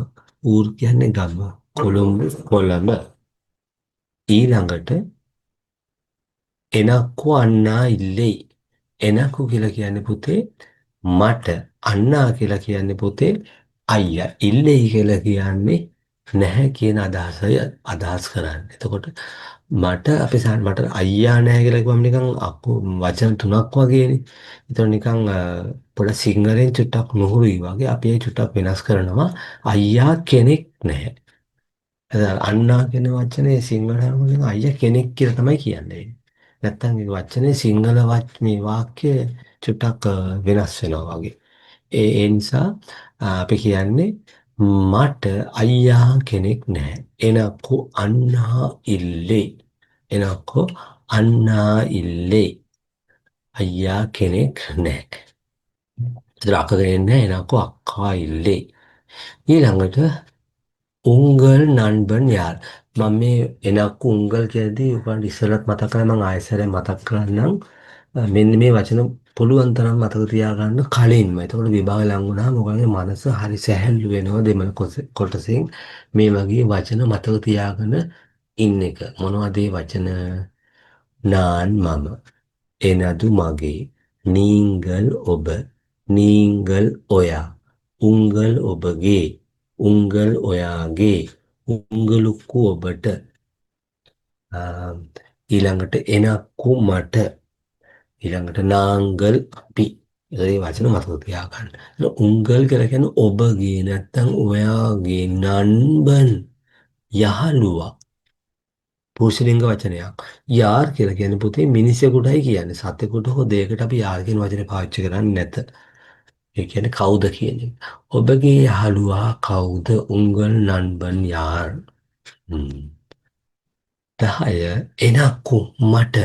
ඌර් කියන්නේ ගම. කොළුම්බු කොළඹ. ඊළඟට එනක්කු අන්නා ඉල්ලෙයි. එනක්කු කියලා කියන්නේ පුතේ මට අන්නා කියලා කියන්නේ පුතේ අයියා. ඉල්ලෙයි කියලා කියන්නේ නැහැ කියන අදහසයි අදහස් කරන්නේ. එතකොට මට අයියා නැහැ කියලා කිව්වම නිකන් වචන තුනක් වගේනේ. ඒතර නිකන් පොඩ සිංහලෙන් චුට්ටක් නොහුරුයි වගේ අපි ඒ චුට්ටක් වෙනස් කරනවා. අයියා කෙනෙක් නැහැ. අන්නා කියන වචනේ සිංහල වලින් අයියා කෙනෙක් කියලා තමයි කියන්නේ. නැත්තම් මේ වචනේ සිංහල මේ වාක්‍ය චුට්ටක් වෙනස් වෙනවා වගේ. ඒ නිසා අපි කියන්නේ මට අයියා කෙනෙක් නැහැ. එනකෝ අන්නා ඉල්ලේ. එනකෝ අන්නා ඉල්ලේ. අයියා කෙනෙක් නැහැ. ඒතර අකගෙන නැහැ. එනකෝ අක්කා ඉල්ලේ. ඊළඟට උංගල් නන්බන් යාල්. මම මේ එනක්කු උංගල් කියද්දී ඔයගොල්ලන්ට ඉස්සෙල්ලත් මතක කරලා මම ආයෙසරේ මතක් කරන්නම්. මෙන්න මේ වචන පුළුවන් තරම් මතක තියාගන්න කලින්ම. එතකොට විභාග ලඟ වුණාම ඔයගොල්ලන්ගේ මනස හරි සැහැල්ලු වෙනවා දෙමළ කොටසෙන් මේ වගේ වචන මතක තියාගෙන ඉන්න එක. මොනවද ඒ වචන? නාන් මම. එනදු මගේ. නීංගල් ඔබ. නීංගල් ඔයා. උංගල් ඔබගේ. උංගල් ඔයාගේ. උංගලුක්කු ඔබට. ඊළඟට එනක්කු මට. ඊළඟට නාංගල් අපි. ඒ වචන මතක තියාගන්න. උංගල් කියලා කියන්නේ ඔබගේ නැත්තම් ඔයාගේ නන්බන් යහළුවා. පුරුෂලිංග වචනයක්. යාර් කියලා කියන්නේ පුතේ මිනිසෙකුටයි කියන්නේ. සතෙකුට හෝ දෙයකට අපි යාර් කියන වචනේ පාවිච්චි කරන්නේ නැත. ඒ කියන්නේ කවුද කියන එක. ඔබගේ යහළුවා කවුද? උංගල් නන්බන් යාර්. 10 එනක්කු මට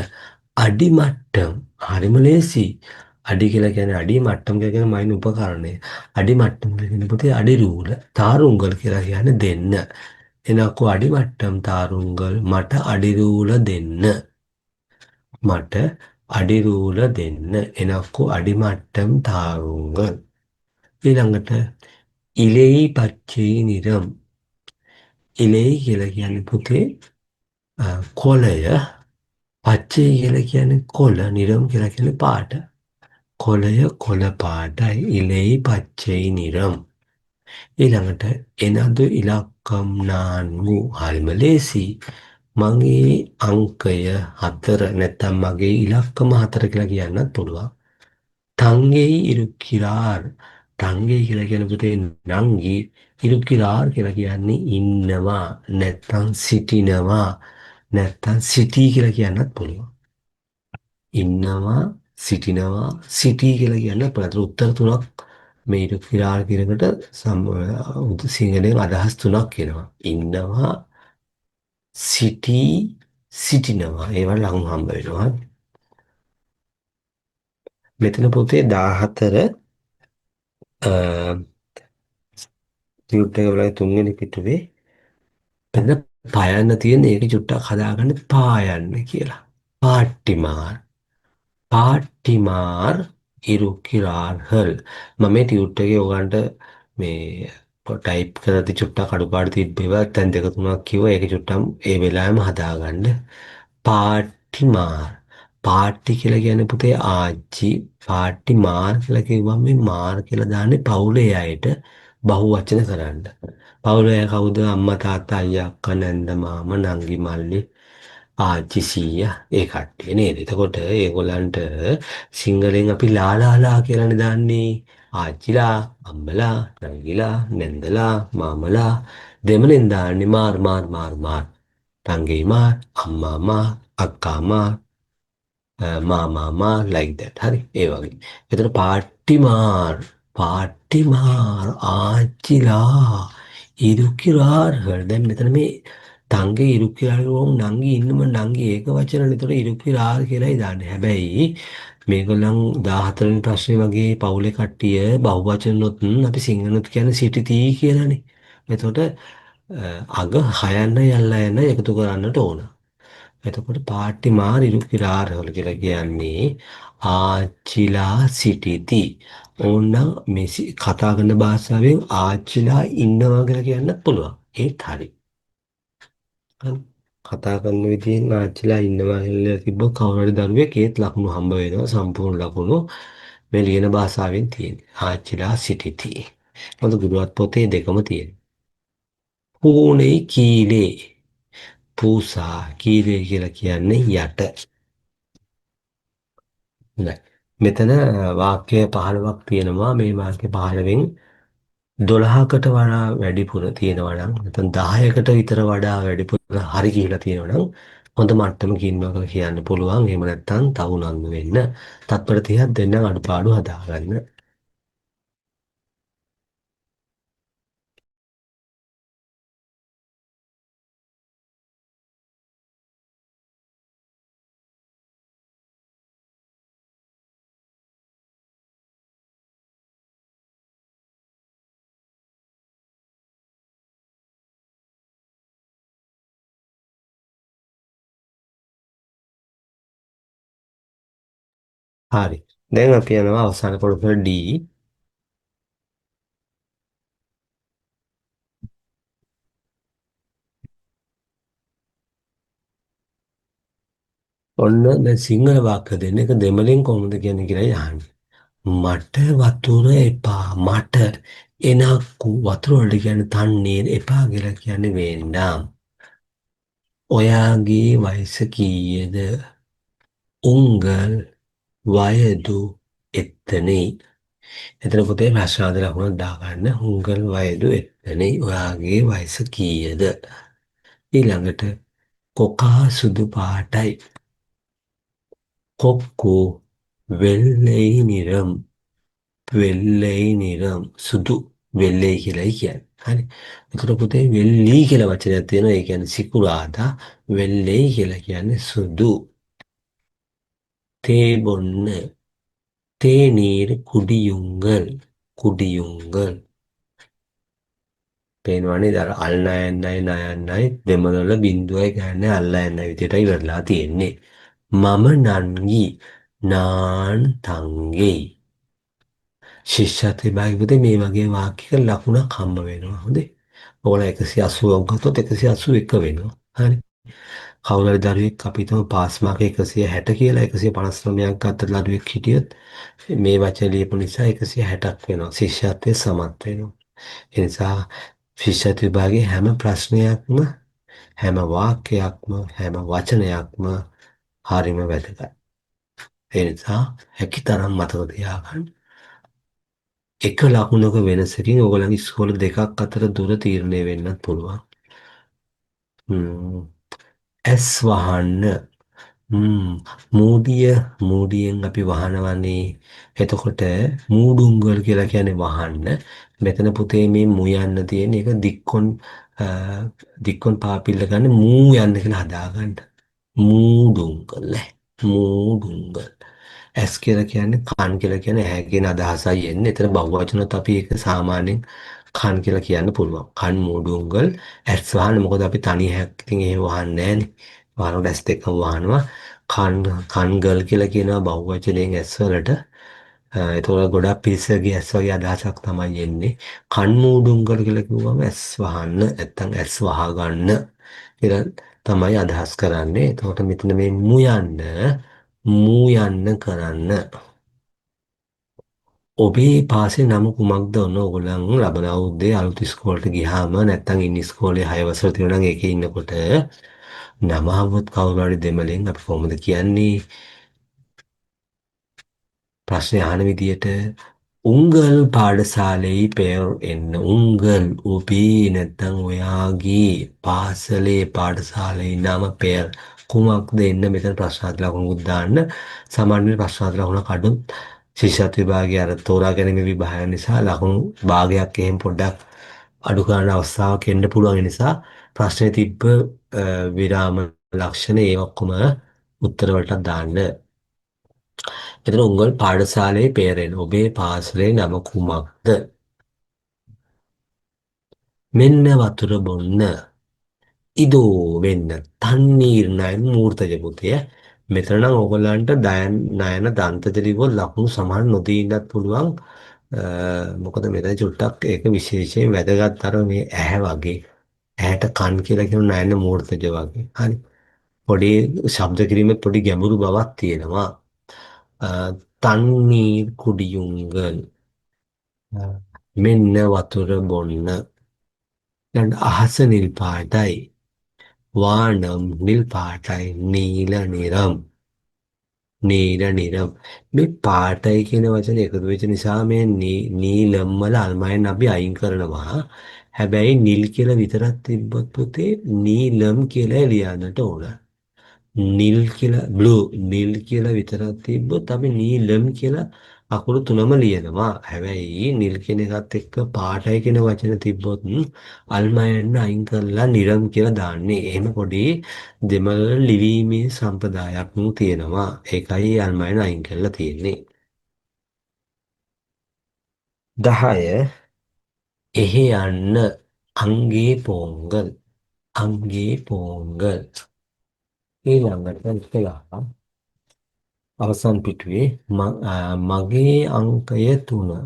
අඩි මට්ටම් හරිම ලේසි. අඩි කියලා කියන්නේ අඩි මට්ටම් කියලා කියන්නේ මයින් උපකරණය. අඩි මට්ටම් කියන්නේ පුතේ අඩි රූල. තාරුංගල් කියලා කියන්නේ දෙන්න. එනක්කු අඩි මට්ටම් තාරුංගල් මට අඩි රූල දෙන්න. මට අඩි රූල දෙන්න. එනක්කු අඩි මට්ටම් තාරුංගල්. ඊළඟට ඉලෙයි පච්චේ නිරම්. ඉලෙයි කියලා කියන්නේ පුතේ කොළය. පච්චේ කියලා කියන්නේ කොළ. නිරම් කියලා කියන්නේ පාට. කොළය කොළ පාටයි. ඉලෙයි පච්චේ නිරම්. ඊළඟට එනදු ඉලක්කම් නාන්ගු. හරිම ලේසි. මගේ අංකය 4 නැත්නම් මගේ ඉලක්කම 4 කියලා කියන්නත් පුළුවන්. තංගෙයි ඉරුක්කිරාර්. තංගේ කියලා කියන පුතේ නංගි ඉරුකිරාර් කියලා කියන්නේ ඉන්නවා නැත්තම් සිටිනවා නැත්තම් සිටී කියලා කියන්නත් පුළුවන්. ඉන්නවා සිටිනවා සිටී කියලා කියන්න පුළුවන්. උත්තර තුනක් මේ ඉරුකිරාර් කියනකට සිංහලෙන් අදහස් තුනක් එනවා. ඉන්නවා සිටී සිටිනවා ඒවා ලඟු හම්බ වෙනවා. මෙතන පුතේ 14 ටියුට් එක වල තුන්වෙනි පිටුවේ එතන පයන්න තියෙන ඒක චුට්ටක් හදාගන්න පායන්න කියලා. පාට්ටිමාර් පාට්ටිමාර් ඉරුකිරාර්හල් මම මේ ටියුට් එකේ ඔයගන්ට මේ ටයිප් කරද්දි චුට්ටක් අඩුපාඩු තිබ්බේවා දැන් දෙක තුනක් කිව්වා ඒක චුට්ටක් ඒ වෙලාවෙම හදාගන්න. පාට්ටිමාර් පාට්ටි කියලා කියන්නේ පුතේ ආච්චි පාට්ටි මාර් කියලා කිව්වම මේ මාර් කියලා දාන්නේ පවුලේ අයට බහුවචන කරන්න. පවුලේ අය කවුද? අම්මා තාත්තා අයියා අක්කා නැන්ද මාමා නංගි මල්ලි ආච්චි සීයා ඒ කට්ටිය නේද? එතකොට ඒගොල්ලන්ට සිංහලෙන් අපි ලාලාලා කියලානේ දාන්නේ. ආච්චිලා අම්මලා නංගිලා නැන්දලා මාමලා දෙමළෙන් දාන්නේ මාර් මාර් මාර් මාර්. තංගේ මාර් අම්මා මාර් අක්කා මාර් මාමාමා like that හරි ඒ වගේ. එතන පාට්ටිමාර් ආච්චිලා ඉරුකිරාර්හල් දැන් මෙතන මේ තංගේ ඉරුකිරාර් වුන් නංගි ඉන්නම නංගි ඒක වචනනේ. එතකොට ඉරුකිරාර් කියලායි දාන්නේ. හැබැයි මේගොල්ලන් 14 වෙනි ප්‍රශ්නේ වගේ පවුලේ කට්ටිය බහුවචනොත් අපි සිංහලොත් කියන්නේ සිටිති කියලානේ. එතකොට අග හයන්න යල්ලා යන එකතු කරන්නට ඕන. එතකොට පාට්ටි මාරිරු කිරාරවල කියලා කියන්නේ ආච්චිලා සිටිති. ඕනනම් මේ කතා කරන භාෂාවෙන් ආච්චිලා ඉන්නවා කියලා කියන්නත් පුළුවන්. ඒත් හරි. හරි. කතා කරන විදිහෙන් ආච්චිලා ඉන්නවා කියලා තිබ්බොත් කවුරු හරි දරුවෙක් ඒත් ලකුණු හම්බ වෙනවා. සම්පූර්ණ ලකුණු මේ ලියන භාෂාවෙන් තියෙන්නේ. ආච්චිලා සිටිති. මොකද ගුරුවත් පොතේ දෙකම තියෙනවා. පූනේ කීලේ පූසා කීලේ කියලා කියන්නේ යට. හොඳයි. මෙතන වාක්‍ය 15ක් තියෙනවා. මේ වාක්‍ය 15න් 12කට වඩා වැඩිපුර තියෙනවා නම් නැත්නම් 10කට විතර වඩා වැඩිපුර හරි කියලා තියෙනවා නම් හොඳ මට්ටමක ඉන්නවා කියලා කියන්න පුළුවන්. එහෙම නැත්නම් තව උනන්දු වෙන්න. තත්පර 30ක් දෙන්නම් අඩුපාඩු හදාගන්න. හරි. දැන් අපි යනවා අවසාන කොටස D. ඔන්න දැන් සිංහල වාක්‍ය දෙන්න එක දෙමළෙන් කොහොමද කියන්නේ කියලා අහන්නේ. මට වතුර එපා. මට එනක්කු වතුර වලට කියන්නේ තන්නේ එපා කියලා කියන්නේ වේන්දාම්. ඔයාගේ වයස කීයද? උංගල් වයදු එත්තනේ. එතන පුතේ ප්‍රශ්නාර්ථ ලකුණක් දාගන්න. උංගල් වයදු එත්තනේ. ඔයාගේ වයස කීයද? ඊළඟට කොකා සුදු පාටයි. කොක්කු வெள்ளை நிறம். වෙල්ලයි නිරම් සුදු වෙල්ලයි කියලායි කියන්නේ. හරි. එතකොට පුතේ වෙල්ලී කියලා වචනයක් තියෙනවා. ඒ කියන්නේ සිකුරාදා. වෙල්ලයි කියලා කියන්නේ සුදු. තේ බොන්න. තේනීර් කුඩියුංගල්. කුඩියුංගල්. පේනවනේ අර අල්නයන්නයි නයන්නයි දෙමළවල බිඳුවයි ගන්නේ අල්ලයන්නයි විදියටයි වෙරලා තියෙන්නේ. මම නංගි නාන් තංගෙයි. ශිෂ්‍යත්වයේ භාග්‍යවතුනි මේ වගේ වාක්‍යයක ලකුණක් හම්බ වෙනවා. හොඳේ. ඕන 180ක් ගත්තොත් 181 වෙනවා. හරි. කවුරු හරි දරුවෙක් අපි හිතමු පාස් මාර්ක් 160 කියලා 159ක් ගත්ත දරුවෙක් හිටියොත් මේ වචන ලියපු නිසා 160ක් වෙනවා. ශිෂ්‍යත්වයේ සමත් වෙනවා. ඒ නිසා ශිෂ්‍යත්ව විභාගයේ හැම ප්‍රශ්නයක්ම හැම වාක්‍යයක්ම හැම වචනයක්ම හරිම වැදගත්. ඒ නිසා හැකිතරම් මතක තියාගන්න. එක ලකුණක වෙනසකින් ඕගොල්ලන්ගේ ඉස්කෝල දෙකක් අතර දුර තීරණය වෙන්නත් පුළුවන්. හ්ම්. ඇස් වහන්න. මූඩිය මූඩියෙන් අපි වහනවනේ. එතකොට මූඩුංගල් කියලා කියන්නේ වහන්න. මෙතන පුතේ මේ මු යන්න තියෙන එක දික්කොන් අ, දික්කොන් පාපිල්ල ගන්න මූ යන්න කියලා හදාගන්න. මූඩුංගල් මූඩුංගල්. ඇස් කියලා කියන්නේ කන් කියලා කියන්නේ ඇහැ කියන අදහසයි එන්නේ. එතන බහුවචනත් අපි ඒක සාමාන්‍යයෙන් කන් කියලා කියන්න පුළුවන්. කන් මූඩුංගල් ඇස් වහන්න. මොකද අපි තනි ඇහැක් ඉතින් එහෙම වහන්නේ නැහනේ. වහනකොට ඇස් දෙකම වහනවා. කන්ගල් කියලා කියනවා බහුවචනයෙන් ඇස් වලට. ඒතකොට ගොඩක් පිරිසගේ ඇස් වගේ අදහසක් තමයි එන්නේ. කන් මූඩුංගල් කියලා කිව්වම ඇස් වහන්න නැත්තම් ඇස් වහගන්න කියලා තමයි අදහස් කරන්නේ. එතකොට මෙතන මේ මූ යන්න කරන්න. ඔබේ පාසලේ නම කුමක්ද? ඔන්න ඕගොල්ලන් ලබන අවුරුද්දේ අලුත් ඉස්කෝලේට ගියාම නැත්තම් ඉන්න ඉස්කෝලේ 6 වසර තියෙනවා නම් ඒකේ ඉන්නකොට නම ආවොත් කවුරු හරි දෙමළෙන් අපි කොහොමද කියන්නේ? ප්‍රශ්නේ අහන විදියට උංගල් පාඩශාලේ පෙර් එන්න උංගල් ඔබේ නැත්තම් ඔයාගේ පාසලේ පාඩශාලේ නම පෙර් කුමක්ද එන්න මෙතන ප්‍රශ්නාර්ථ ලකුණුත් දාන්න සාමාන්‍ය ප්‍රශ්නාර්ථ ලකුණ කඩුත් ශිෂ්‍යත්ව විභාගයේ අර තෝරා ගැනීම විභාගය නිසා ලකුණු භාගයක් එහෙම පොඩ්ඩක් අඩු කරන අවස්ථාවක් එන්න පුළුවන් නිසා ප්‍රශ්නේ තිබ්බ විරාම ලක්ෂණ ඒ ඔක්කොම උත්තර වලට දාන්න. එතන උංගල් පාඩශාලේ පෙරෙන් ඔබේ පාසලේ නම කුමක්ද? මෙන්න වතුර බොන්න. ඉදෝ වෙන්න තන්නීර් නයන මූර්තජ පුතය. මෙතන නම් ඕගොල්ලන්ට නයන දන්තජ ලිව්වොත් ලකුණු සමාන නොදී ඉන්නත් පුළුවන්. මොකද මෙතන චුට්ටක් ඒක විශේෂයෙන් වැදගත් අර මේ ඇහැ වගේ. ඇහැට කන් කියලා කියන නයන මූර්තජ වගේ. හරි. පොඩි ශබ්ද කිරීමේ පොඩි ගැඹුරු බවක් තියෙනවා. තන්නීර් කුඩියුංගල්. මෙන්න වතුර බොන්න. දැන් අහස නිල් පාටයි. වානම් නිල් පාටයි. නීල නිරම්. නීල නිරම්. මේ පාටයි කියන වචනේ එකතු වෙච්ච නිසා මේ නීලම් වල අල්මයන් අපි අයින් කරනවා. හැබැයි නිල් කියලා විතරක් තිබ්බොත් පුතේ නීලම් කියලා ලියන්නට ඕන. නිල් කියලා නිල් කියලා විතරක් තිබ්බොත් අපි නීලම් කියලා අකුරු තුනම ලියනවා. හැබැයි නිල් කියන එකත් එක්ක පාටයි කියන වචන තිබ්බොත් අල්මයන්න අයින් කරලා නිරම් කියලා දාන්නේ. එහෙම පොඩි දෙමළ ලිවීමේ සම්ප්‍රදායක් තියෙනවා. ඒකයි අල්මයන් අයින් කරලා තියෙන්නේ. 10 එහෙ යන්න අංගේ පෝංගල් අංගේ පෝංගල් ඊළඟට කියලා අවසන් පිටුවේ මගේ අංකය 3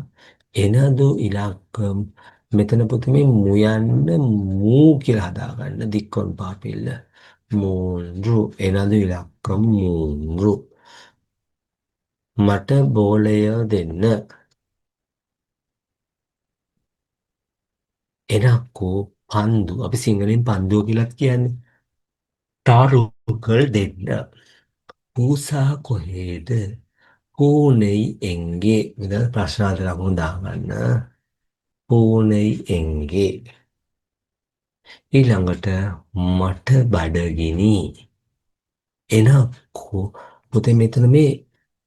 එනදු ඉලක්කම් මෙතන පුතේ මේ මුයන්න මූ කියලා හදාගන්න දික්කොන් පාපිල්ල මූන්රු එනදු ඉලක්කම් මූන්රු මට බෝලය දෙන්න එනක්කෝ පන්දු අපි සිංහලෙන් පන්දුව කියලාත් කියන්නේ තාරුකල් දෙන්න පූසා කොහේද பூனை எங்கே இதாவது ප්‍රශ්නාර්ථ ලකුණු දාගන්න. பூனை එංගේ ඊළඟට මට බඩගිනි එනක්කෝ පුතේ මෙතන මේ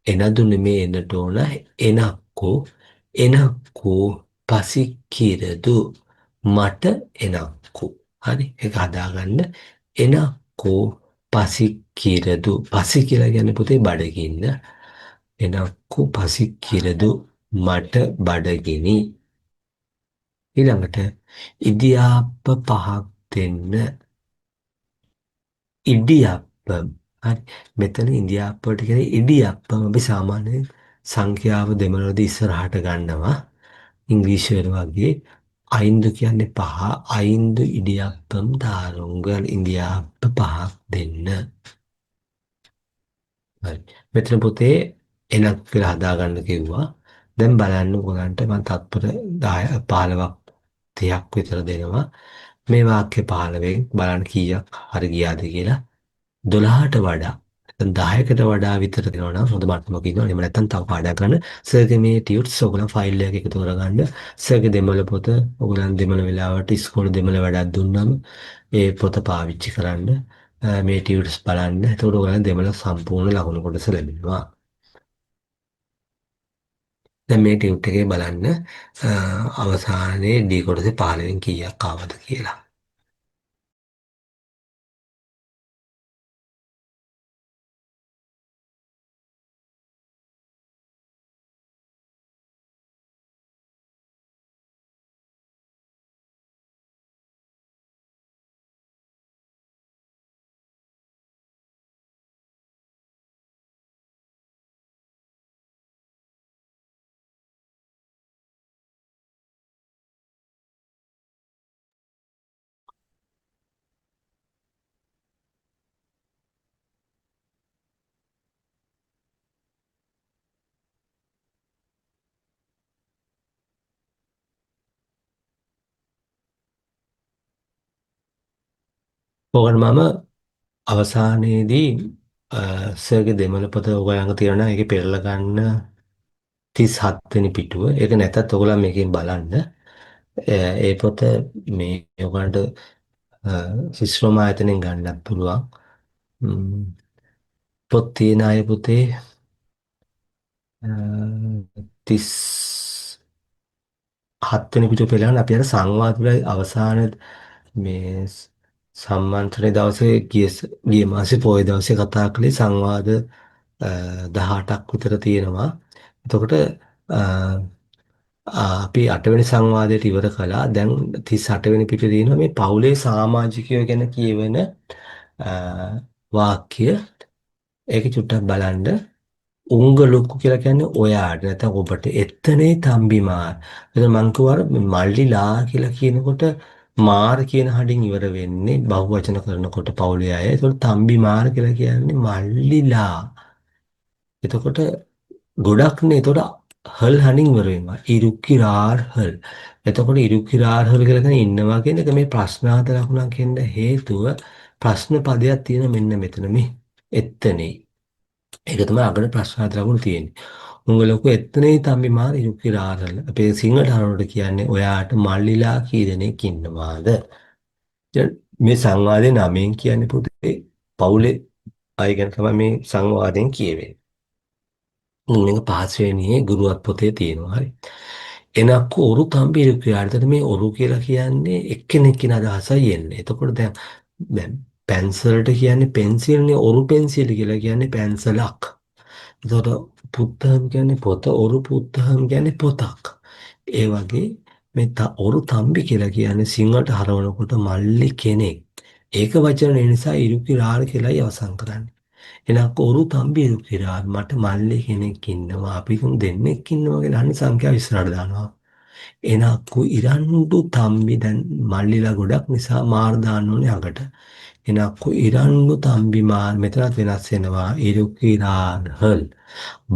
එනදු නෙමේ එන්නට ඕන එනක්කෝ පසික්කිරදු මට එනක්කෝ හරි ඒක හදාගන්න එනක්කෝ පසික්කිරදු පසි කියලා කියන්නේ පුතේ බඩගින්න එනක්කු පසික්කිරදු මට බඩගිනි ඊළඟට ඉදියාප්ප 5ක් දෙන්න ඉඩියප්පම් හරි මෙතන ඉන්දියාප්පට කියන්නේ ඉඩියප්පම් අපි සාමාන්‍යයෙන් සංඛ්‍යාව දෙමළවලදී ඉස්සරහට ගන්නවා ඉංග්‍රීසි වගේ අයින්දු කියන්නේ 5 අයින්දු ඉඩියප්පම් දාරුංගල් ඉන්දියාප්ප 5ක් දෙන්න හරි මෙතන පුතේ එනක් කියලා හදාගන්න කිව්වා. දැන් බලන්න ඔයගලන්ට මම තත්පර 10 15ක් 30ක් විතර දෙනවා. මේ වාක්‍ය 15න් බලන්න කීයක් හරි ගියාද කියලා. 12ට වඩා දැන් 10කට වඩා විතර දෙනවා නම් හොඳ මට්ටමක ඉන්නවා. එහෙම නැත්නම් තව පාඩයක් ගන්න. සර්ගේ මේ ටියුට්ස් ඔයගොල්ලන් ෆයිල් එකක එකතු කරගන්න. සර්ගේ දෙමළ පොත ඔයගොල්ලන් දෙමළ වෙලාවට ඉස්කෝලේ දෙමළ වැඩක් දුන්නාම ඒ පොත පාවිච්චි කරන්න. මේ ටියුට්ස් බලන්න. එතකොට ඔයගොල්ලන් දෙමළ සම්පූර්ණ ලකුණු කොටස ලැබෙනවා. දැන් මේ ටියුට් එකේ බලන්න අවසානයේ D කොටසේ 15න් කීයක් ආවද කියලා. ඕකට මම අවසානයේදී සර්ගේ දෙමළ පොත ඔයගොල්ලන් තියෙනවා. ඒකේ පෙරලා ගන්න 37 වෙනි පිටුව. ඒක නැතත් ඔයගොල්ලන් මේකෙන් බලන්න. ඒ පොත මේ ඔයගොල්ලන්ට ශිෂ්‍යෝම ආයතනෙන් ගන්නත් පුළුවන්. පොත් තියෙන අය පුතේ 37 වෙනි පිටුව පෙළගන්න. අපි අර සංවාද වල අවසාන මේ සම්මන්ත්‍රණයේ දවසේ ගිය මාසේ පොය දවසේ කතා කළේ සංවාද 18ක් විතර තියෙනවා. එතකොට අපි 8 වෙනි සංවාදයට ඉවර කළා. දැන් 38 වෙනි පිටුවේ තියෙනවා මේ පවුලේ සමාජිකයෝ ගැන කියවෙන වාක්‍ය. ඒක චුට්ටක් බලන්න. උංගලුක්කු කියලා කියන්නේ ඔයාට නැත්නම් ඔබට එතනේ තම්බිමාර්. එතන මං කියවර මල්ලිලා කියලා කියනකොට මාර් කියන හඩින් ඉවර වෙන්නේ බහුවචන කරනකොට පවුලේ අය. ඒතකොට තම්බිමාර් කියලා කියන්නේ මල්ලිලා. එතකොට ගොඩක්නේ. එතකොට හල් හනින් ඉවර වෙනවා. ඉරුක්කිරාර් හල්. එතකොට ඉරුක්කිරාර් හල් කියලා කියන්නේ ඉන්නවා කියන එක මේ ප්‍රශ්නාර්ථ ලකුණක් වෙන්න හේතුව ප්‍රශ්න පදයක් තියෙන මෙන්න මෙතන මේ එතනේ. ඒක තමයි අගට ප්‍රශ්නාර්ථ ලකුණු තියෙන්නේ. උංගලොකු එතනේ තම්බි මාර ඉරුක්කිරාර් හල්. අපේ සිංහල හරවලට කියන්නේ ඔයාට මල්ලිලා කී දෙනෙක් ඉන්නවාද? මේ සංවාදේ නමෙන් කියන්නේ පුතේ පවුලේ අය ගැන තමයි මේ සංවාදයෙන් කියවෙන්නේ. මේක පහස්වෙනියේ ගුරුවත් පොතේ තියෙනවා. හරි. එනක්ක ඔරු තම්බිරු ක්‍රියාවට මේ ඔරු කියලා කියන්නේ එක්කෙනෙක් කියන අදහසයි එන්නේ. එතකොට දැන් පැන්සලට කියන්නේ පෙන්සිල්නේ. ඔරු පෙන්සිල් කියලා කියන්නේ පැන්සලක්. එතකොට පුත්තහම් කියන්නේ පොත. ඔරු පුත්තහම් කියන්නේ පොතක්. ඒ වගේ මේ ඔරු තම්බි කියලා කියන්නේ සිංහලට හරවනකොට මල්ලි කෙනෙක්. ඒක වචන නිසා ඉරුකිරාර කියලායි අවසන් කරන්නේ. එනක් ඔරු තම්බි ඉරුකිරාර මට මල්ලි කෙනෙක් ඉන්නවා. අපි දෙන්නෙක් ඉන්නවා කියලා අනිත් සංඛ්‍යාව ඉස්සරහට දානවා. එනක්කු ඉරන්ඩු තම්බි දැන් මල්ලිලා ගොඩක් නිසා මාර් දාන්න ඕනේ අකට. එනක්කු ඉරන්ඩු තම්බි මාර් මෙතනත් වෙනස් වෙනවා. ඉරුකිරාර හල්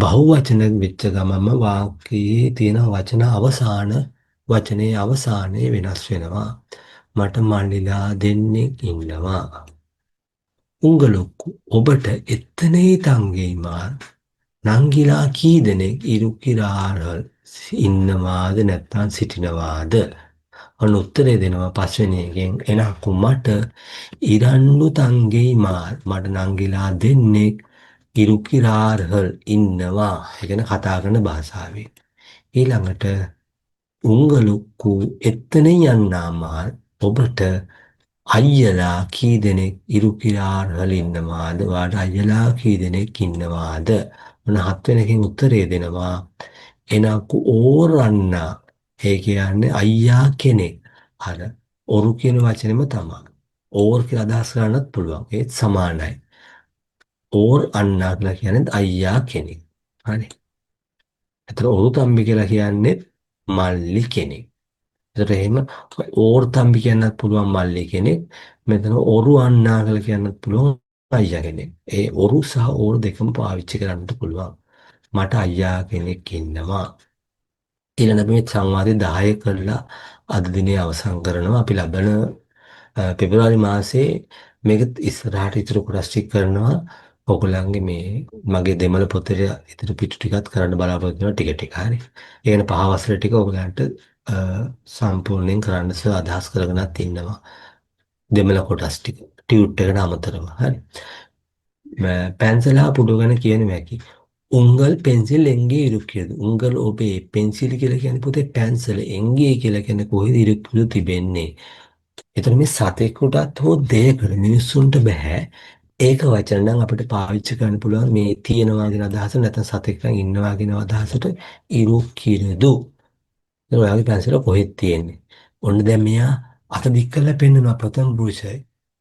බහුවචන වෙච්ච ගමම වාක්‍යයේ තියෙන වචන අවසාන වචනේ අවසානයේ වෙනස් වෙනවා. මට මල්ලිලා දෙන්නෙක් ඉන්නවා. උංගලොක්කු ඔබට එතනේ තංගේමාර් නංගිලා කී දෙනෙක් ඉරුකිරාරල් ඉන්නවාද නැත්නම් සිටිනවාද? ඔන්න උත්තරේ දෙනවා පස්වෙනි එකෙන්. එනක්කු මට ඉරන්ඩු තංගේමාර් මට නංගිලා දෙන්නෙක් ඉරුකිරාරල් ඉන්නවා. ඒ කියන්නේ කතා කරන භාෂාවේ. ඊළඟට උංගලොක්කු එතනේ යන්නාමාර් ඔබට අයියලා කී දෙනෙක් ඉරුකිරාරල් ඉන්නවාද? වාට අයියලා කී දෙනෙක් ඉන්නවාද? මොන හත් වෙනකින් උත්තරේ දෙනවා. එනකු ඕරන්න ඒ කියන්නේ අයියා කෙනෙක්. අර ඔරු කියන වචනේම තමයි. ඕර් කියලා අදහස් ගන්නත් පුළුවන්. ඒත් සමානයි. ඕර් අන්නා කියලා කියන්නේ අයියා කෙනෙක්. හරි. එතන ඔරු තම්බි කියලා කියන්නේ මල්ලි කෙනෙක්. එතකොට එහෙම ඕර් තම්බි කියන්නත් පුළුවන් මල්ලි කෙනෙක්. මෙතන ඔරු අන්නා කියලා කියන්නත් පුළුවන් අයියා කෙනෙක්. ඒ ඔරු සහ ඕර් දෙකම පාවිච්චි කරන්නත් පුළුවන්. මට අයියා කෙනෙක් ඉන්නවා. ඊළඟ අපි මේ සංවාදේ 10 කරලා අද දිනේ අවසන් කරනවා. අපි ලබන පෙබරවාරි මාසේ මේක ඉස්සරහට ඉතුරු කොටස් ටික කරනවා. ඔයගොල්ලන්ගේ මේ මගේ දෙමළ පොතේ ඉදිරි පිටු ටිකත් කරන්න බලාපොරොත්තු වෙනවා ටික ටික හරි. ඒ කියන්නේ පහ වසර ටික ඔයගොල්ලන්ට සම්පූර්ණයෙන් කරන්න අදහස් කරගෙනත් ඉන්නවා. දෙමළ කොටස් ටික ටියුට් එකට අමතරව හරි. පැන්සලා පුඩු ගැන කියන මැකි. උංගල් පෙන්සිල් එංගේ ඉරුක්කියද. උංගල් ඔබේ පෙන්සිල් කියලා කියන්නේ පුතේ පැන්සල එංගේ කියලා කියන්නේ කොහෙද ඉරුක්කියද තිබෙන්නේ. එතන මේ සතෙකුටත් හෝ දෙයකට මිනිස්සුන්ට බෑ. ඒක වචන නම් අපිට පාවිච්චි කරන්න පුළුවන් මේ තියෙනවා කියන අදහස නැත්නම් සතෙක් නම් ඉන්නවා කියන අදහසට ඉරුක්කියදු. දැන් ඔයාගේ පැන්සල කොහෙද තියෙන්නේ? ඔන්න දැන් මෙයා අත දික් කරලා පෙන්නනවා ප්‍රථම පුරුෂය.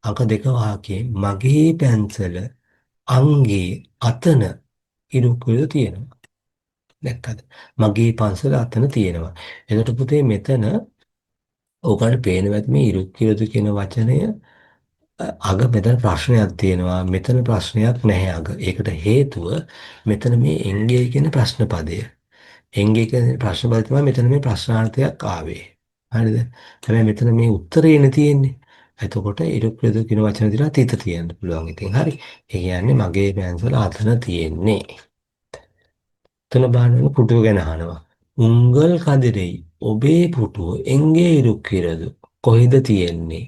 අංක 2 වාක්‍යයේ මගේ පැන්සල අංගේ අතන ඉරුක්කුවේ තියෙනවා. දැක්කද? මගේ පන්සල අතන තියෙනවා. එතකොට පුතේ මෙතන ඕකට පේනවා මේ ඉරුක්කියද කියන වචනය අග මෙතන ප්‍රශ්නයක් තියෙනවා. මෙතන ප්‍රශ්නයක් නැහැ අග. ඒකට හේතුව මෙතන මේ එංගේ කියන ප්‍රශ්න පදය. එංගේ කියන ප්‍රශ්න පදය තමයි මෙතන මේ ප්‍රශ්නාර්ථයක් ආවේ. හරිද? හැබැයි මෙතන මේ උත්තරේනේ තියෙන්නේ. එතකොට ඉරුක්කියද කියන වචන දිලා තීත තියෙන්න පුළුවන්. ඉතින් හරි. ඒ කියන්නේ මගේ පැන්සල අතන තියෙන්නේ. තුන බලන්න පුටුව ගැන අහනවා. උංගල් කදිරෙයි ඔබේ පුටුව එංගේ ඉරුක්කිරද කොහෙද තියෙන්නේ?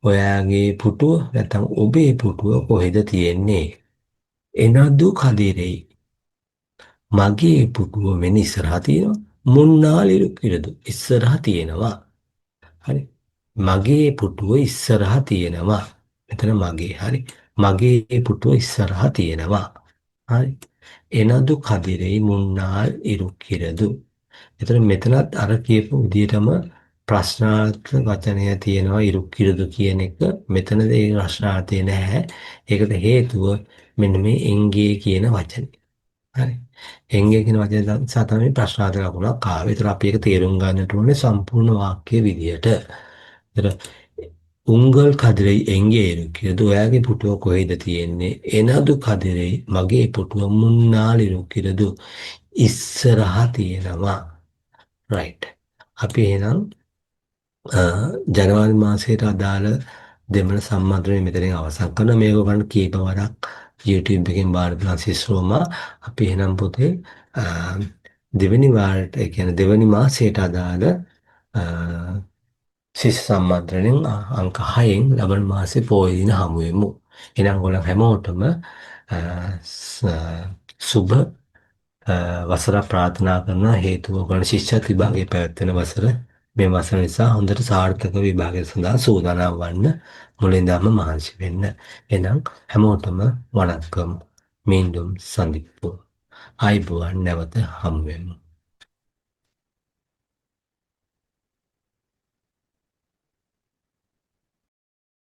ඔයාගේ පුටුව නැත්නම් ඔබේ පුටුව කොහෙද තියෙන්නේ? එනදු කදිරෙයි මගේ පුටුව වෙන ඉස්සරහා තියෙනවා. මුන්නාල ඉරුක්කිරද ඉස්සරහා තියෙනවා. හරි. මගේ පුටුව ඉස්සරහා තියෙනවා. මෙතන මගේ හරි. මගේ පුටුව ඉස්සරහා තියෙනවා. හරි. එනදු කදිරෙයි මුන්නාල් ඉරුක්කිරදු. එතන මෙතනත් අර කියපු විදිහටම ප්‍රශ්නාර්ථ වචනය තියෙනවා ඉරුක්කිරදු කියන එක. මෙතනද ඒ ප්‍රශ්නාර්ථය නැහැ. ඒකට හේතුව මෙන්න මේ එංගේ කියන වචනේ. හරි. එංගේ කියන වචනේ නිසා තමයි ප්‍රශ්නාර්ථ ලකුණක් ආවේ. ඒතර අපි ඒක තේරුම් ගන්නට ඕනේ සම්පූර්ණ වාක්‍ය විදිහට. ඒතර උංගල් කදිරෙයි එංගේ ඉරුක්කිරදු ඔයාගේ පුටුව කොහෙද තියෙන්නේ? එනදු කදිරෙයි මගේ පුටුව මුන්නාල් ඉරුක්කිරදු ඉස්සරහා තියෙනවා. රයිට්. අපි එහෙනම් ජනවාරි මාසයට අදාළ දෙමළ සම්මන්ත්‍රණය මෙතනින් අවසන් කරනවා. මේක ඔයගොල්ලන් කීප වරක් YouTube එකෙන් බාර දුන්නා සිස්රෝමා. අපි එහෙනම් පොතේ දෙවෙනි වාරයට ඒ කියන්නේ දෙවෙනි මාසයට අදාළ ශිෂ්‍ය සම්මන්ත්‍රණයෙන් අංක 6න් ලබන මාසේ පොය දින හමු වෙමු. එහෙනම් ඔයගොල්ලන් හැමෝටම සුබ වසර ප්‍රාර්ථනා කරන හේතුව ඔයගොල්ලන් ශිෂ්‍යත් විභාගයේ පැවැත්වෙන වසර මේ වසර නිසා හොඳට සාර්ථක විභාගය සඳහා සූදානම් වන්න මුලින්දම මහන්සි වෙන්න. එහෙනම් හැමෝටම වණක්කම්. மீண்டும் சந்திப்போம். ආයිබෝවන් නැවත හමු වෙමු.